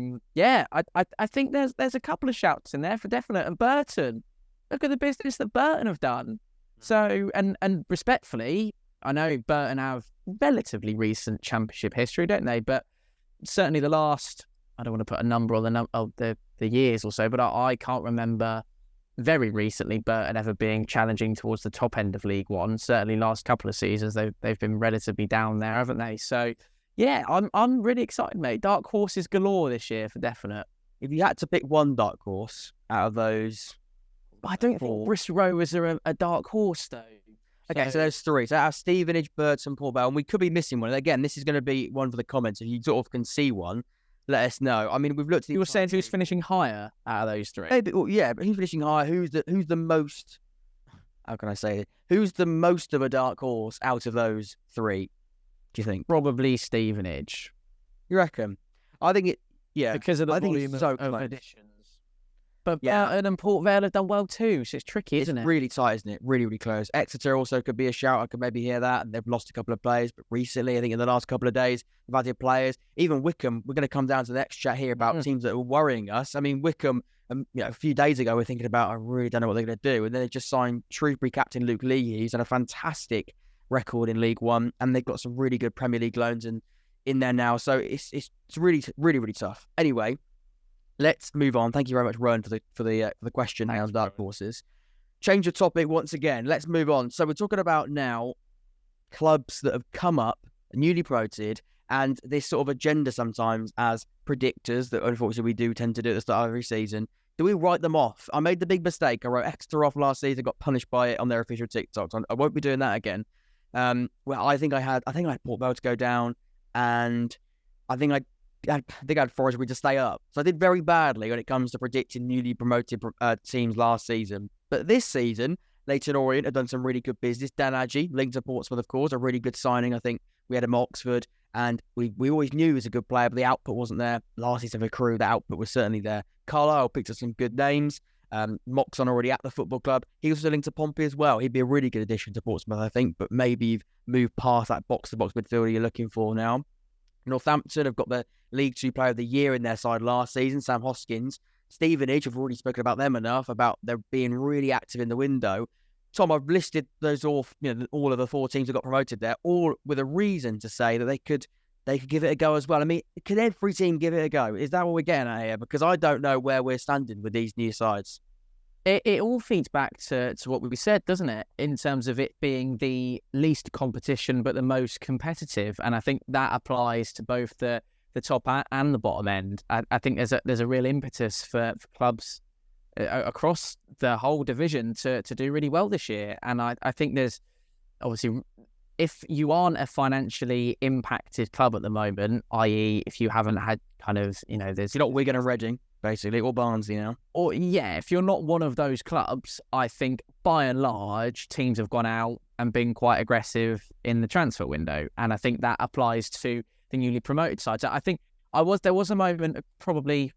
think there's a couple of shouts in there for definite. And Burton, look at the business that Burton have done. So and respectfully, I know Burton have relatively recent championship history, don't they? But certainly the last, I don't want to put a number on the years or so, but I can't remember very recently Burton ever being challenging towards the top end of League One. Certainly last couple of seasons they've been relatively down there, haven't they? So yeah, I'm really excited, mate. Dark horses galore this year for definite. If you had to pick one dark horse out of those, I don't think Bristol Rovers are a dark horse though. Okay, so there's 3. So out of Stevenage, Burton, Port Vale, and we could be missing one. And again, this is going to be one for the comments. If you sort of can see one, let us know. I mean, we've looked at. You were saying who's finishing higher out of those 3? Maybe, but who's finishing higher? Who's the most? How can I say it? Who's the most of a dark horse out of those 3? Do you think? Probably Stevenage. You reckon? I think it. Yeah, because of the volume of additions. But Burton and Port Vale have done well too, so it's tricky, isn't it? It's really tight, isn't it? Really, really close. Exeter also could be a shout. I could maybe hear that. They've lost a couple of players, but recently, I think in the last couple of days, they've added players. Even Wycombe, we're going to come down to the next chat here about teams that are worrying us. I mean, Wycombe, a few days ago, we're thinking about, I really don't know what they're going to do. And then they just signed Shrewsbury captain Luke Lee. He's had a fantastic record in League One, and they've got some really good Premier League loans in there now. So it's really, really, really tough. Anyway, let's move on. Thank you very much, Rowan, for the question on dark horses. Change the topic once again. Let's move on. So we're talking about now clubs that have come up, newly promoted, and this sort of agenda sometimes as predictors that unfortunately we do tend to do at the start of every season. Do we write them off? I made the big mistake. I wrote Exeter off last season, got punished by it on their official TikToks. I won't be doing that again. I think I had Port Vale to go down, and I think I had Forest to stay up. So I did very badly when it comes to predicting newly promoted teams last season. But this season, Leyton Orient have done some really good business. Dan Adjei, linked to Portsmouth, of course, a really good signing. I think we had him at Oxford, and we always knew he was a good player, but the output wasn't there. Last season for Crewe, the output was certainly there. Carlisle picked up some good names. Moxon already at the football club. He was linked to Pompey as well. He'd be a really good addition to Portsmouth, I think, but maybe you've moved past that box-to-box midfielder you're looking for now. Northampton have got the League Two Player of the Year in their side last season, Sam Hoskins. Stevenage, I've already spoken about them enough, about them being really active in the window. Tom, I've listed those all of the 4 teams that got promoted there, all with a reason to say that they could give it a go as well. I mean, can every team give it a go? Is that what we're getting at here? Because I don't know where we're standing with these new sides. It all feeds back to what we said, doesn't it? In terms of it being the least competition, but the most competitive. And I think that applies to both the top and the bottom end. I think there's a real impetus for clubs across the whole division to do really well this year. And I think there's obviously, if you aren't a financially impacted club at the moment, i.e. if you haven't had you're not Wigan or Reading, basically, or Barnsley now. Or if you're not one of those clubs, I think by and large, teams have gone out and been quite aggressive in the transfer window. And I think that applies to the newly promoted sides. I think there was a moment, probably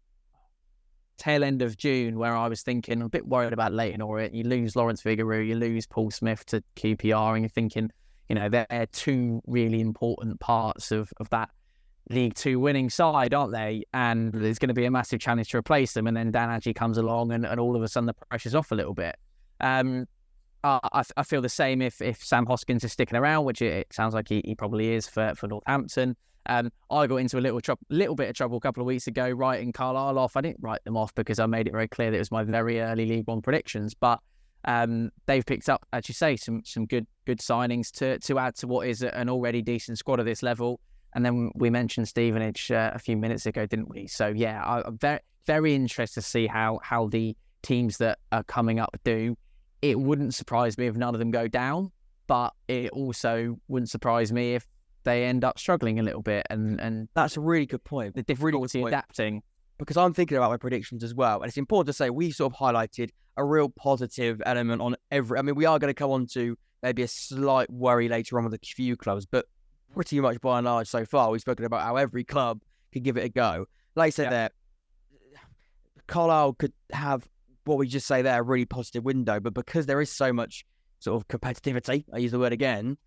tail end of June, where I was thinking, I'm a bit worried about Leyton Orient. You lose Lawrence Vigouroux, you lose Paul Smith to QPR, and you're thinking, they're 2 really important parts of that League Two winning side, aren't they? And there's going to be a massive challenge to replace them. And then Dan Adji comes along, and all of a sudden the pressure's off a little bit. I feel the same if Sam Hoskins is sticking around, which it sounds like he probably is for Northampton. I got into a little bit of trouble a couple of weeks ago writing Carlisle off. I didn't write them off because I made it very clear that it was my very early League One predictions. But they've picked up, as you say, some good signings to add to what is an already decent squad at this level. And then we mentioned Stevenage a few minutes ago, didn't we? So yeah, I'm very, very interested to see how the teams that are coming up do. It wouldn't surprise me if none of them go down, but it also wouldn't surprise me if they end up struggling a little bit. And that's a really good point. The difficulty adapting. Because I'm thinking about my predictions as well. And it's important to say we sort of highlighted a real positive element on every... I mean, we are going to come on to maybe a slight worry later on with a few clubs, but pretty much by and large so far, we've spoken about how every club could give it a go. Like I said there, Carlisle could have, what we just say there, a really positive window, but because there is so much sort of competitivity, I use the word again,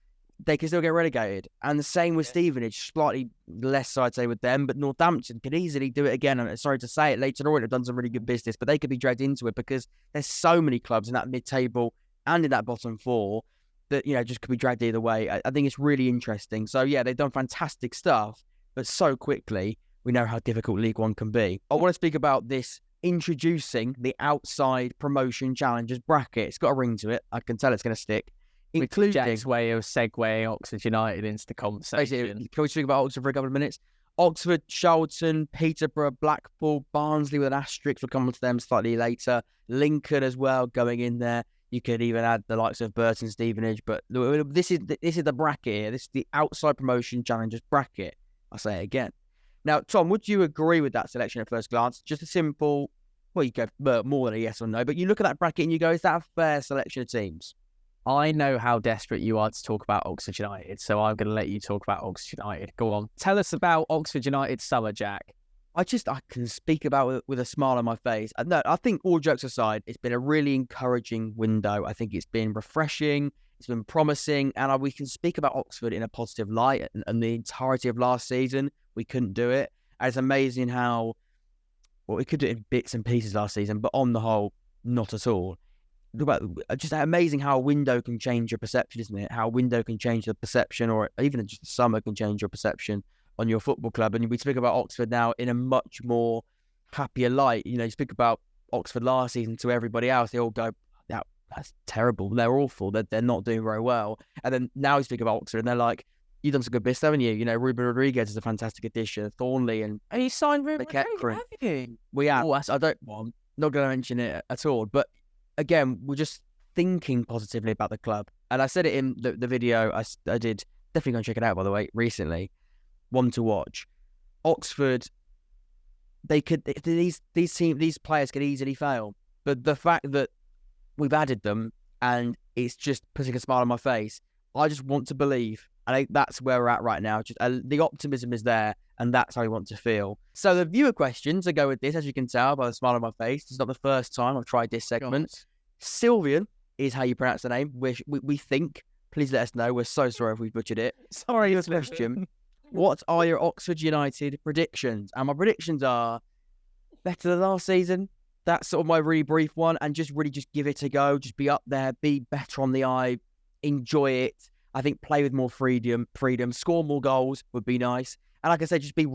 they can still get relegated. And the same with Stevenage, slightly less so I'd say with them, but Northampton could easily do it again. And sorry to say it, later on have done some really good business, but they could be dragged into it because there's so many clubs in that mid-table and in that bottom four that, you know, just could be dragged either way. I think it's really interesting. So yeah, they've done fantastic stuff, but so quickly we know how difficult League One can be. I want to speak about this introducing the outside promotion challenges bracket. It's got a ring to it. I can tell it's going to stick. Including Jack's way of segueing Oxford United into the conversation. Can we speak about Oxford for a couple of minutes? Oxford, Charlton, Peterborough, Blackpool, Barnsley with an asterisk. We'll come on to them slightly later. Lincoln as well going in there. You could even add the likes of Burton, Stevenage, but this is the bracket here. This is the outside promotion challenges bracket. I'll say it again. Now, Tom, would you agree with that selection at first glance? Just a simple, well, you go more than a yes or no, but you look at that bracket and you go, is that a fair selection of teams? I know how desperate you are to talk about Oxford United, so I'm going to let you talk about Oxford United. Go on. Tell us about Oxford United's summer, Jack. I can speak about it with a smile on my face. No, I think all jokes aside, it's been a really encouraging window. I think it's been refreshing. It's been promising. And we can speak about Oxford in a positive light. And the entirety of last season, we couldn't do it. And it's amazing how, well, we could do it in bits and pieces last season, but on the whole, not at all. Just amazing how a window can change your perception, isn't it? How a window can change the perception, or even just the summer can change your perception on your football club. And we speak about Oxford now in a much more happier light. You know, you speak about Oxford last season to everybody else, they all go, that's terrible. They're awful. They're not doing very well. And then now you speak about Oxford and they're like, you've done some good bits, haven't you? You know, Ruben Rodrigues is a fantastic addition. Thornley and you signed Ruben Rodrigues, have you? We have. I'm not going to mention it at all. But again, we're just thinking positively about the club. And I said it in the video I did. Definitely go and check it out, by the way, recently. One to watch. Oxford, these players could easily fail. But the fact that we've added them and it's just putting a smile on my face, I just want to believe. I think that's where we're at right now. Just the optimism is there, and that's how we want to feel. So the viewer questions, I go with this, as you can tell by the smile on my face. It's not the first time I've tried this segment. God. Sylvian is how you pronounce the name. We think. Please let us know. We're so sorry if we butchered it. Sorry, first question. What are your Oxford United predictions? And my predictions are better than last season. That's sort of my really brief one. And just give it a go. Just be up there. Be better on the eye. Enjoy it. I think play with more freedom. Score more goals would be nice. And like I said, just be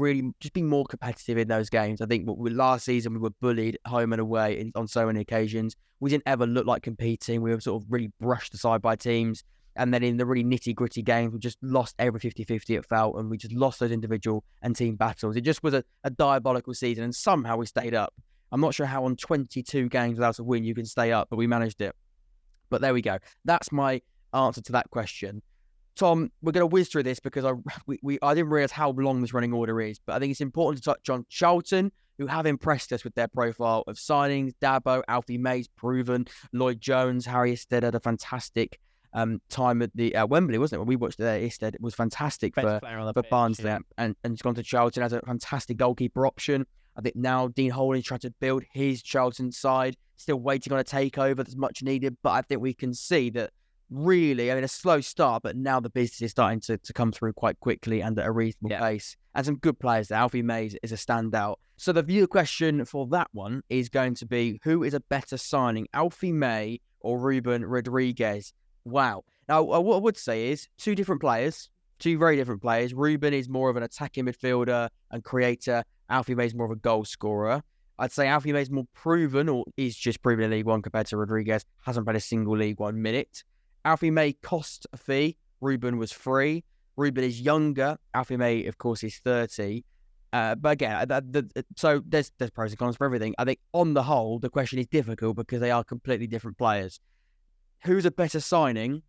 more competitive in those games. I think last season we were bullied home and away on so many occasions. We didn't ever look like competing. We were sort of really brushed aside by teams. And then in the really nitty-gritty games, we just lost every 50-50 it felt, and we just lost those individual and team battles. It just was a diabolical season, and somehow we stayed up. I'm not sure how on 22 games without a win you can stay up, but we managed it. But there we go. That's my answer to that question. Tom, we're going to whiz through this because I didn't realise how long this running order is, but I think it's important to touch on Charlton, who have impressed us with their profile of signings. Dabo, Alfie May's proven, Lloyd Jones, Harry Isted had a fantastic time at the Wembley, wasn't it? When we watched there, Isted was fantastic for Barnsley, and he's gone to Charlton as a fantastic goalkeeper option. I think now Dean Holding's trying to build his Charlton side, still waiting on a takeover that's much needed, but I think we can see that really, I mean, a slow start, but now the business is starting to come through quite quickly and at a reasonable pace. And some good players there. Alfie May is a standout. So the viewer question for that one is going to be, who is a better signing, Alfie May or Ruben Rodrigues? Wow. Now, what I would say is two very different players. Ruben is more of an attacking midfielder and creator. Alfie May is more of a goal scorer. I'd say Alfie May is more proven, or is just proven in League One compared to Rodrigues. Hasn't played a single League One minute. Alfie May cost a fee. Ruben was free. Ruben is younger. Alfie May, of course, is 30. But again, so there's pros and cons for everything. I think on the whole, the question is difficult because they are completely different players. Who's a better signing?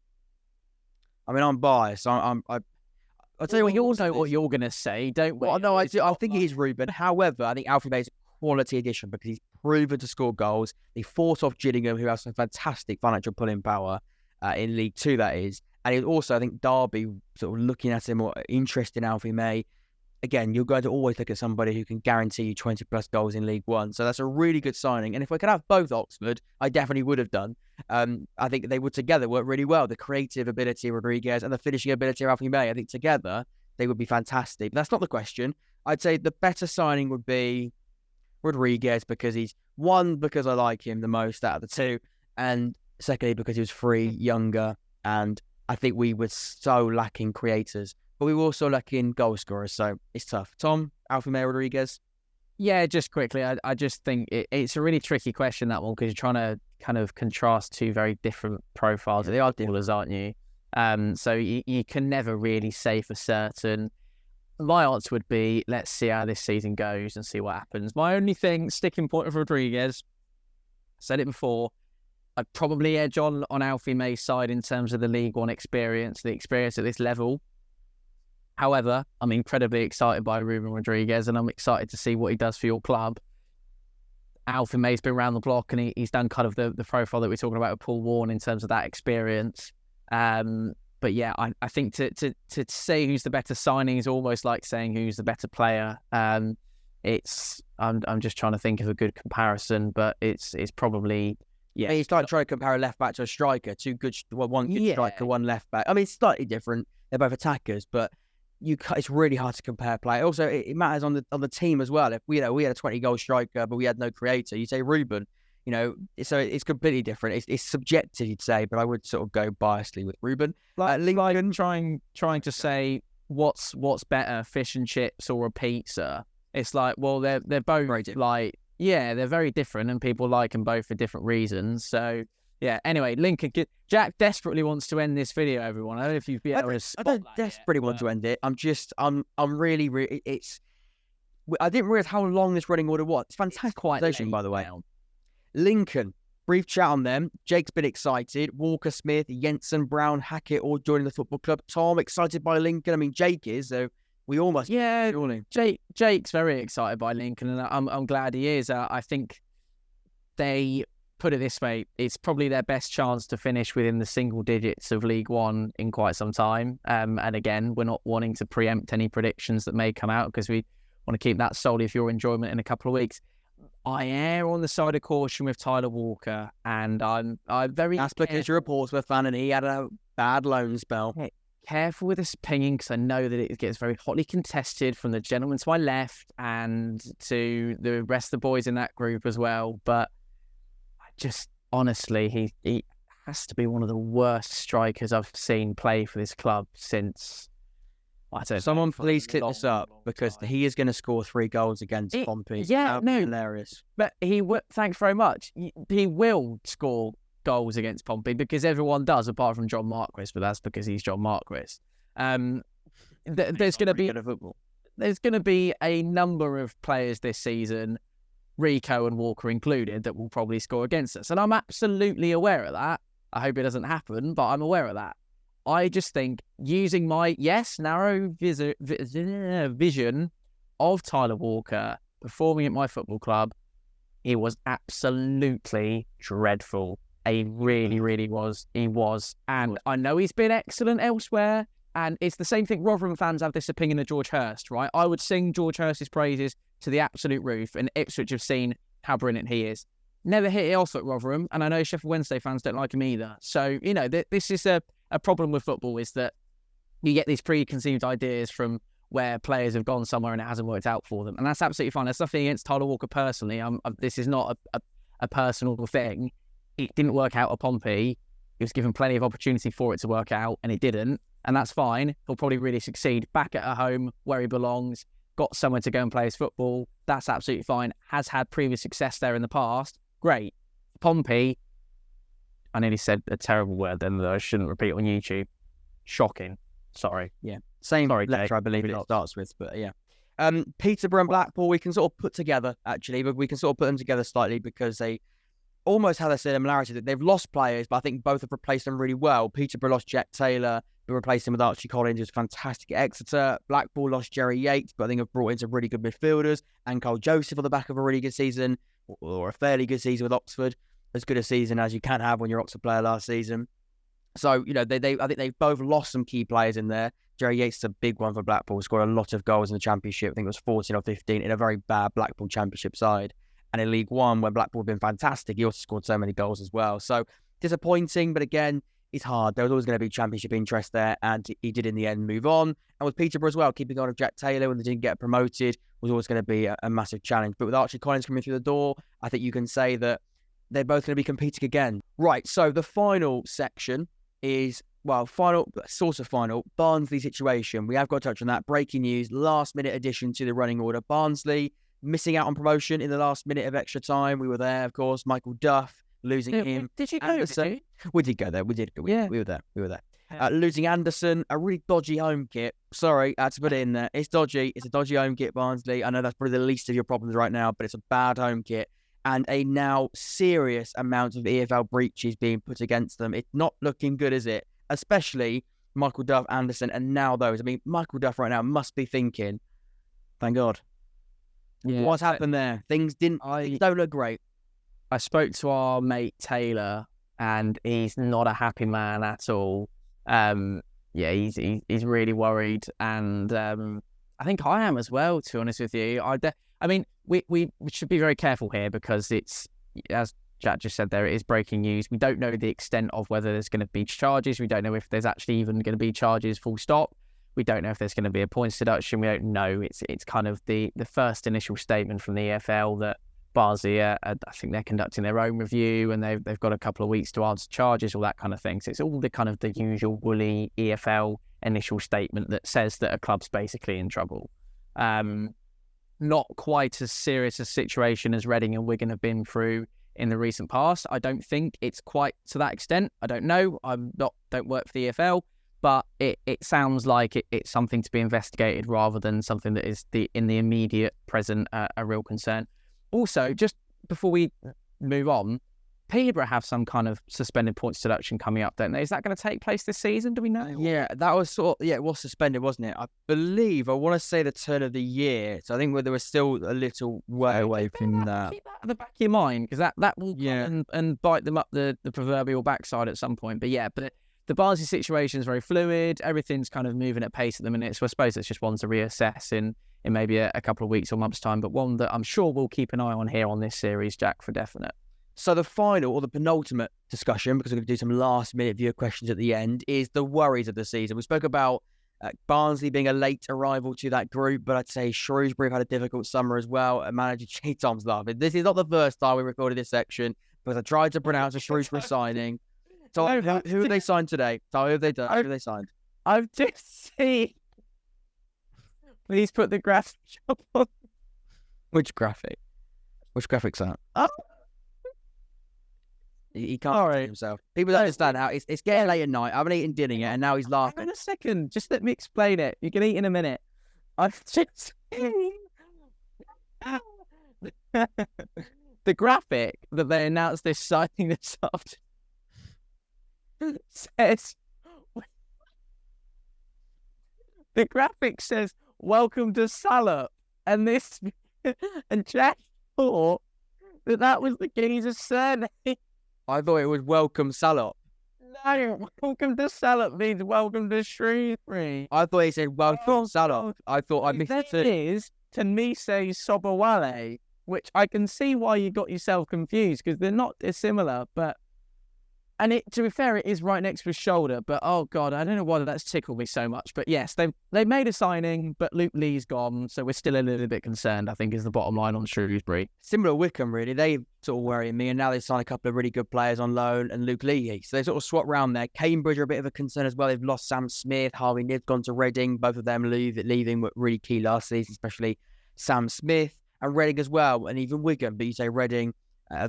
I mean, I'm biased. I'll tell you what. We all know what you're going to say, don't we? Well, no, I think it is Ruben. However, I think Alfie May is a quality addition because he's proven to score goals. He fought off Gillingham, who has some fantastic financial pulling power in League Two, that is. And he's also, I think, Derby sort of looking at him or interested in Alfie May. Again, you're going to always look at somebody who can guarantee you 20-plus goals in League One. So that's a really good signing. And if we could have both Oxford, I definitely would have done. I think they would together work really well. The creative ability of Rodrigues and the finishing ability of Alfie May, I think together they would be fantastic. But that's not the question. I'd say the better signing would be Rodrigues because because I like him the most out of the two. And secondly, because he was free, younger, and I think we were so lacking creators. But we were also lacking goal scorers, so it's tough. Tom, Alfie May, Rodrigues? Yeah, just quickly, I just think it's a really tricky question, that one, because you're trying to kind of contrast two very different profiles. They are ballers, aren't you? So you can never really say for certain. My answer would be, let's see how this season goes and see what happens. My only sticking point of Rodrigues, said it before, I'd probably edge on Alfie May's side in terms of the League One experience, the experience at this level. However, I'm incredibly excited by Ruben Rodrigues and I'm excited to see what he does for your club. Alfie May's been around the block and he's done kind of the profile that we're talking about with Paul Warne in terms of that experience. But yeah, I think to say who's the better signing is almost like saying who's the better player. I'm just trying to think of a good comparison, but it's probably... Yeah, it's like trying to compare a left back to a striker. One good striker, one left back. I mean, it's slightly different. They're both attackers, but it's really hard to compare play. Also, it matters on the team as well. If we had a 20-goal striker, but we had no creator, you say Ruben. So it's completely different. It's subjective, you'd say, but I would sort of go biasly with Ruben. Lincoln trying to say what's better, fish and chips or a pizza. It's like, well, they're both they're very different, and people like them both for different reasons. So yeah. Anyway, Lincoln, Jack desperately wants to end this video. Everyone, I don't know if you've been able to. I don't desperately want to end it. I'm really. I didn't realize how long this running order was. It's fantastic conversation, by the way. Lincoln, brief chat on them. Jake's been excited. Walker, Smith, Jensen, Brown, Hackett all joining the football club. Tom excited by Lincoln. I mean, Jake is, so we almost surely. Jake's very excited by Lincoln, and I'm glad he is. I think they put it this way: it's probably their best chance to finish within the single digits of League One in quite some time. And again, we're not wanting to preempt any predictions that may come out because we want to keep that solely for your enjoyment in a couple of weeks. I err on the side of caution with Tyler Walker, and I'm very... That's because you're a Portsmouth fan and he had a bad loan spell. Careful with this opinion, because I know that it gets very hotly contested from the gentleman to my left and to the rest of the boys in that group as well. But I just, honestly, he has to be one of the worst strikers I've seen play for this club since... Someone please clip this up because he is going to score 3 goals against Pompey. Yeah, no, hilarious. But thanks very much. He will score goals against Pompey because everyone does, apart from John Marquis. But that's because he's John Marquis. There's going to be a number of players this season, Rico and Walker included, that will probably score against us, and I'm absolutely aware of that. I hope it doesn't happen, but I'm aware of that. I just think using my, narrow vision of Tyler Walker performing at my football club, he was absolutely dreadful. He really, really was. He was. And I know he's been excellent elsewhere. And it's the same thing. Rotherham fans have this opinion of George Hurst, right? I would sing George Hurst's praises to the absolute roof, and Ipswich have seen how brilliant he is. never hit it off at Rotherham, and I know Sheffield Wednesday fans don't like him either. So, this is a problem with football, is that you get these preconceived ideas from where players have gone somewhere and it hasn't worked out for them. And that's absolutely fine. There's nothing against Tyler Walker personally. This is not a personal thing. It didn't work out at Pompey. He was given plenty of opportunity for it to work out, and it didn't. And that's fine. He'll probably really succeed back at home where he belongs, got somewhere to go and play his football. That's absolutely fine. Has had previous success there in the past. Great. Pompey, I nearly said a terrible word then that I shouldn't repeat on YouTube. Shocking. Sorry. Yeah. Same letter, I believe it starts with, but yeah. Peterborough and Blackpool, we can sort of put together, actually, but we can sort of put them together slightly because they almost have a similarity that they've lost players, but I think both have replaced them really well. Peterborough lost Jack Taylor, but replaced him with Archie Collins, who's fantastic at Exeter. Blackpool lost Jerry Yates, but I think have brought in some really good midfielders, and Cole Joseph on the back of a really good season, or a fairly good season with Oxford, as good a season as you can have when you're Oxford player last season. So, I think they've both lost some key players in there. Jerry Yates is a big one for Blackpool, scored a lot of goals in the Championship. I think it was 14 or 15 in a very bad Blackpool Championship side. And in League One, where Blackpool have been fantastic, he also scored so many goals as well. So, disappointing, but again, it's hard. There was always going to be Championship interest there, and he did in the end move on. And with Peterborough as well, keeping on of Jack Taylor when they didn't get promoted was always going to be a massive challenge. But with Archie Collins coming through the door, I think you can say that they're both going to be competing again. Right, so the final section is, final, Barnsley situation. We have got to touch on that. Breaking news, last-minute addition to the running order. Barnsley missing out on promotion in the last minute of extra time. We were there, of course. Michael Duff, losing him. Did you go? We did go there. We did. We were there. Losing Anderson, a really dodgy home kit. Sorry, I had to put it in there. It's dodgy. It's a dodgy home kit, Barnsley. I know that's probably the least of your problems right now, but it's a bad home kit. And a now serious amount of EFL breaches being put against them. It's not looking good, is it? Especially Michael Duff, Anderson, and now those. I mean, Michael Duff right now must be thinking, thank God. Yeah, what's happened there? Things don't look great. I spoke to our mate Taylor, and he's not a happy man at all. He's really worried, and I think I am as well, to be honest with you. I mean, we should be very careful here because it's, as Jack just said there, it is breaking news. We don't know the extent of whether there's going to be charges. We don't know if there's actually even going to be charges full stop. We don't know if there's going to be a points deduction. We don't know. It's kind of the first initial statement from the EFL that Barnsley, I think they're conducting their own review and they've got a couple of weeks to answer charges, all that kind of thing. So it's all the kind of the usual woolly EFL initial statement that says that a club's basically in trouble. Not quite as serious a situation as Reading and Wigan have been through in the recent past. I don't think it's quite to that extent. I don't know. Don't work for the EFL, but it sounds like it's something to be investigated rather than something that is in the immediate present a real concern. Also, just before we move on, Peterborough have some kind of suspended points deduction coming up, don't they? Is that going to take place this season? Do we know? Yeah, that was it was suspended, wasn't it? I believe, I want to say the turn of the year. So I think there was still a little way away from that. Keep that at the back of your mind, because that will come and bite them up the proverbial backside at some point. But yeah, but the Barnsley situation is very fluid. Everything's kind of moving at pace at the minute. So I suppose it's just one to reassess in maybe a couple of weeks or months' time, but one that I'm sure we'll keep an eye on here on this series, Jack, for definite. So the final, or the penultimate discussion, because we're going to do some last-minute viewer questions at the end, is the worries of the season. We spoke about Barnsley being a late arrival to that group, but I'd say Shrewsbury have had a difficult summer as well. Manager Jay Tom's laughing. This is not the first time we recorded this section, because I tried to pronounce a Shrewsbury signing. So who have they signed today? So who have they done? Who have they signed? I've just seen... Please put the graphic up on. Which graphic? Which graphic's that? Oh. He can't himself. People don't understand how it's getting late at night. I haven't eaten dinner yet, and now he's laughing. Hang on a second. Just let me explain it. You can eat in a minute. I've just seen the graphic that they announced this signing this afternoon says... The graphic says, "Welcome to Salop," and this, and Jack thought that was the geezer's surname. I thought it was Welcome Salop. No, Welcome to Salop means Welcome to Shrewsbury. I thought he said Welcome Salop. I thought I missed it. That is Tamise Sobowale, which I can see why you got yourself confused because they're not dissimilar, but. And to be fair, it is right next to his shoulder. But oh god, I don't know why that's tickled me so much. But yes, they made a signing, but Luke Lee's gone, so we're still a little bit concerned. I think is the bottom line on Shrewsbury. Similar to Wickham, really. They sort of worrying me, and now they've signed a couple of really good players on loan, and Luke Lee. So they sort of swap round there. Cambridge are a bit of a concern as well. They've lost Sam Smith, Harvey Nibb's gone to Reading. Both of them leaving were really key last season, especially Sam Smith and Reading as well, and even Wigan. But you say Reading.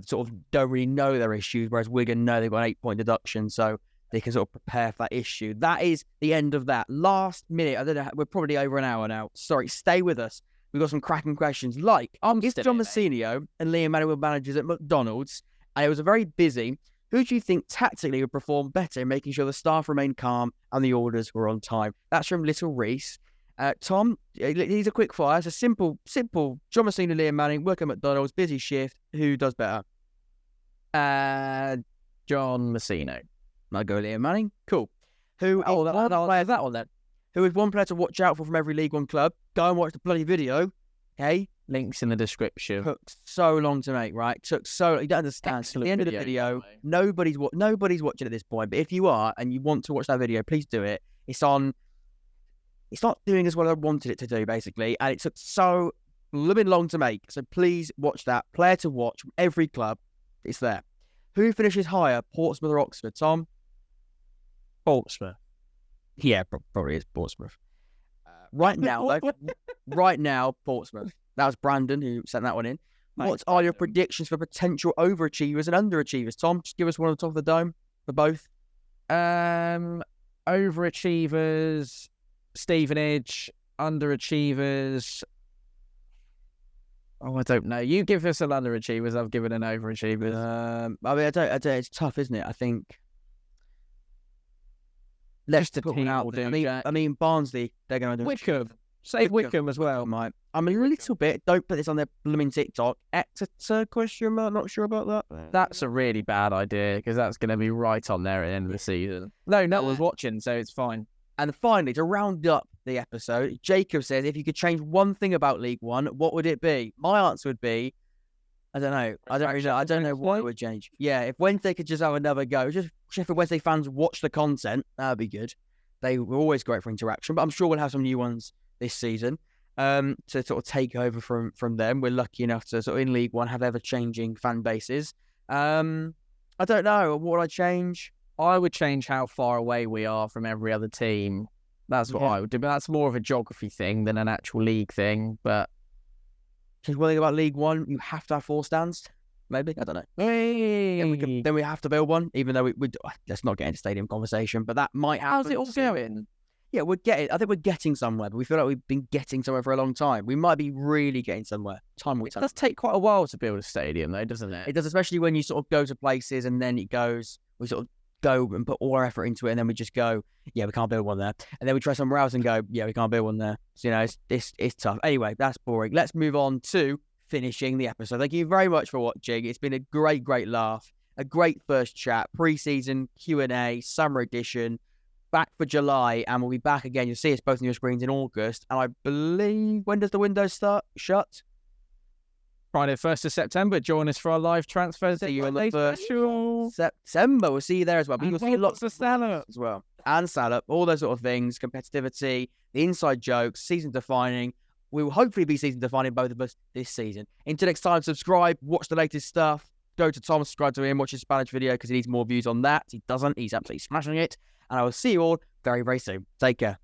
Sort of don't really know their issues, whereas Wigan know they've got an 8-point deduction, so they can sort of prepare for that issue. That is the end of that. Last minute, I don't know, we're probably over an hour now. Sorry, stay with us. We've got some cracking questions, like, is John Mousinho and Liam Manuel managers at McDonald's, and it was a very busy, who do you think tactically would perform better in making sure the staff remain calm and the orders were on time? That's from Little Reese. Tom, he's a quick fire. It's a simple. John Mousinho, Liam Manning, work at McDonald's, busy shift. Who does better? John Mousinho. I'll go Liam Manning. Cool. That one then. Who is one player to watch out for from every League One club? Go and watch the bloody video. Okay? Links in the description. Took so long to make, right? You don't understand. Excellent At the end of the video, nobody's watching at this point. But if you are and you want to watch that video, please do it. It's not doing as well as I wanted it to do, basically, and it took so blooming long to make. So please watch that. Player to watch from every club. It's there. Who finishes higher, Portsmouth or Oxford? Tom? Portsmouth. Yeah, probably is Portsmouth. Right now, Portsmouth. That was Brandon who sent that one in. What are your predictions for potential overachievers and underachievers? Tom, just give us one on the top of the dome for both. Overachievers... Stevenage, underachievers. Oh, I don't know. You give us an underachievers. I've given an overachievers. I mean, I don't. It's tough, isn't it? I think. Let's put one out there. I mean, Barnsley. They're going to do Wickham. Say Wickham as well. Might. I mean, a little bit. Don't put this on their blooming TikTok. Exeter ? Not sure about that. That's a really bad idea because that's going to be right on there at the end of the season. No one's watching, so it's fine. And finally, to round up the episode, Jacob says, if you could change one thing about League One, what would it be? My answer would be, I don't know. I don't know what it would change. Yeah, if Wednesday could just have another go, just Sheffield Wednesday fans watch the content, that would be good. They were always great for interaction, but I'm sure we'll have some new ones this season to sort of take over from them. We're lucky enough to sort of in League One have ever-changing fan bases. I don't know. What would I change? I would change how far away we are from every other team. That's what I would do. But that's more of a geography thing than an actual league thing. But change one thing about League One, you have to have 4 stands. Maybe, I don't know. Hey. Then we have to build one, even though we let's not get into stadium conversation. But that might happen. How's it all going? Yeah, I think we're getting somewhere, but we feel like we've been getting somewhere for a long time. We might be really getting somewhere. Time will tell. It does take quite a while to build a stadium, though, doesn't it? It does, especially when you sort of go to places and then we sort of go and put all our effort into it, and then we just go, yeah, we can't build one there. And then we try somewhere else and go, yeah, we can't build one there. So, it's tough. Anyway, that's boring. Let's move on to finishing the episode. Thank you very much for watching. It's been a great laugh, a great first chat, pre-season Q&A, summer edition, back for July, and we'll be back again. You'll see us both on your screens in August, and I believe, when does the window start? Shut? Friday, 1st of September. Join us for our live transfers. See you on the 1st September. We'll see you there as well. But you'll see lots of Salah as well. And Salah, all those sort of things, competitivity, the inside jokes, season defining. We will hopefully be season defining, both of us, this season. Until next time, subscribe, watch the latest stuff. Go to Tom, subscribe to him, watch his Spanish video because he needs more views on that. He doesn't. He's absolutely smashing it. And I will see you all very, very soon. Take care.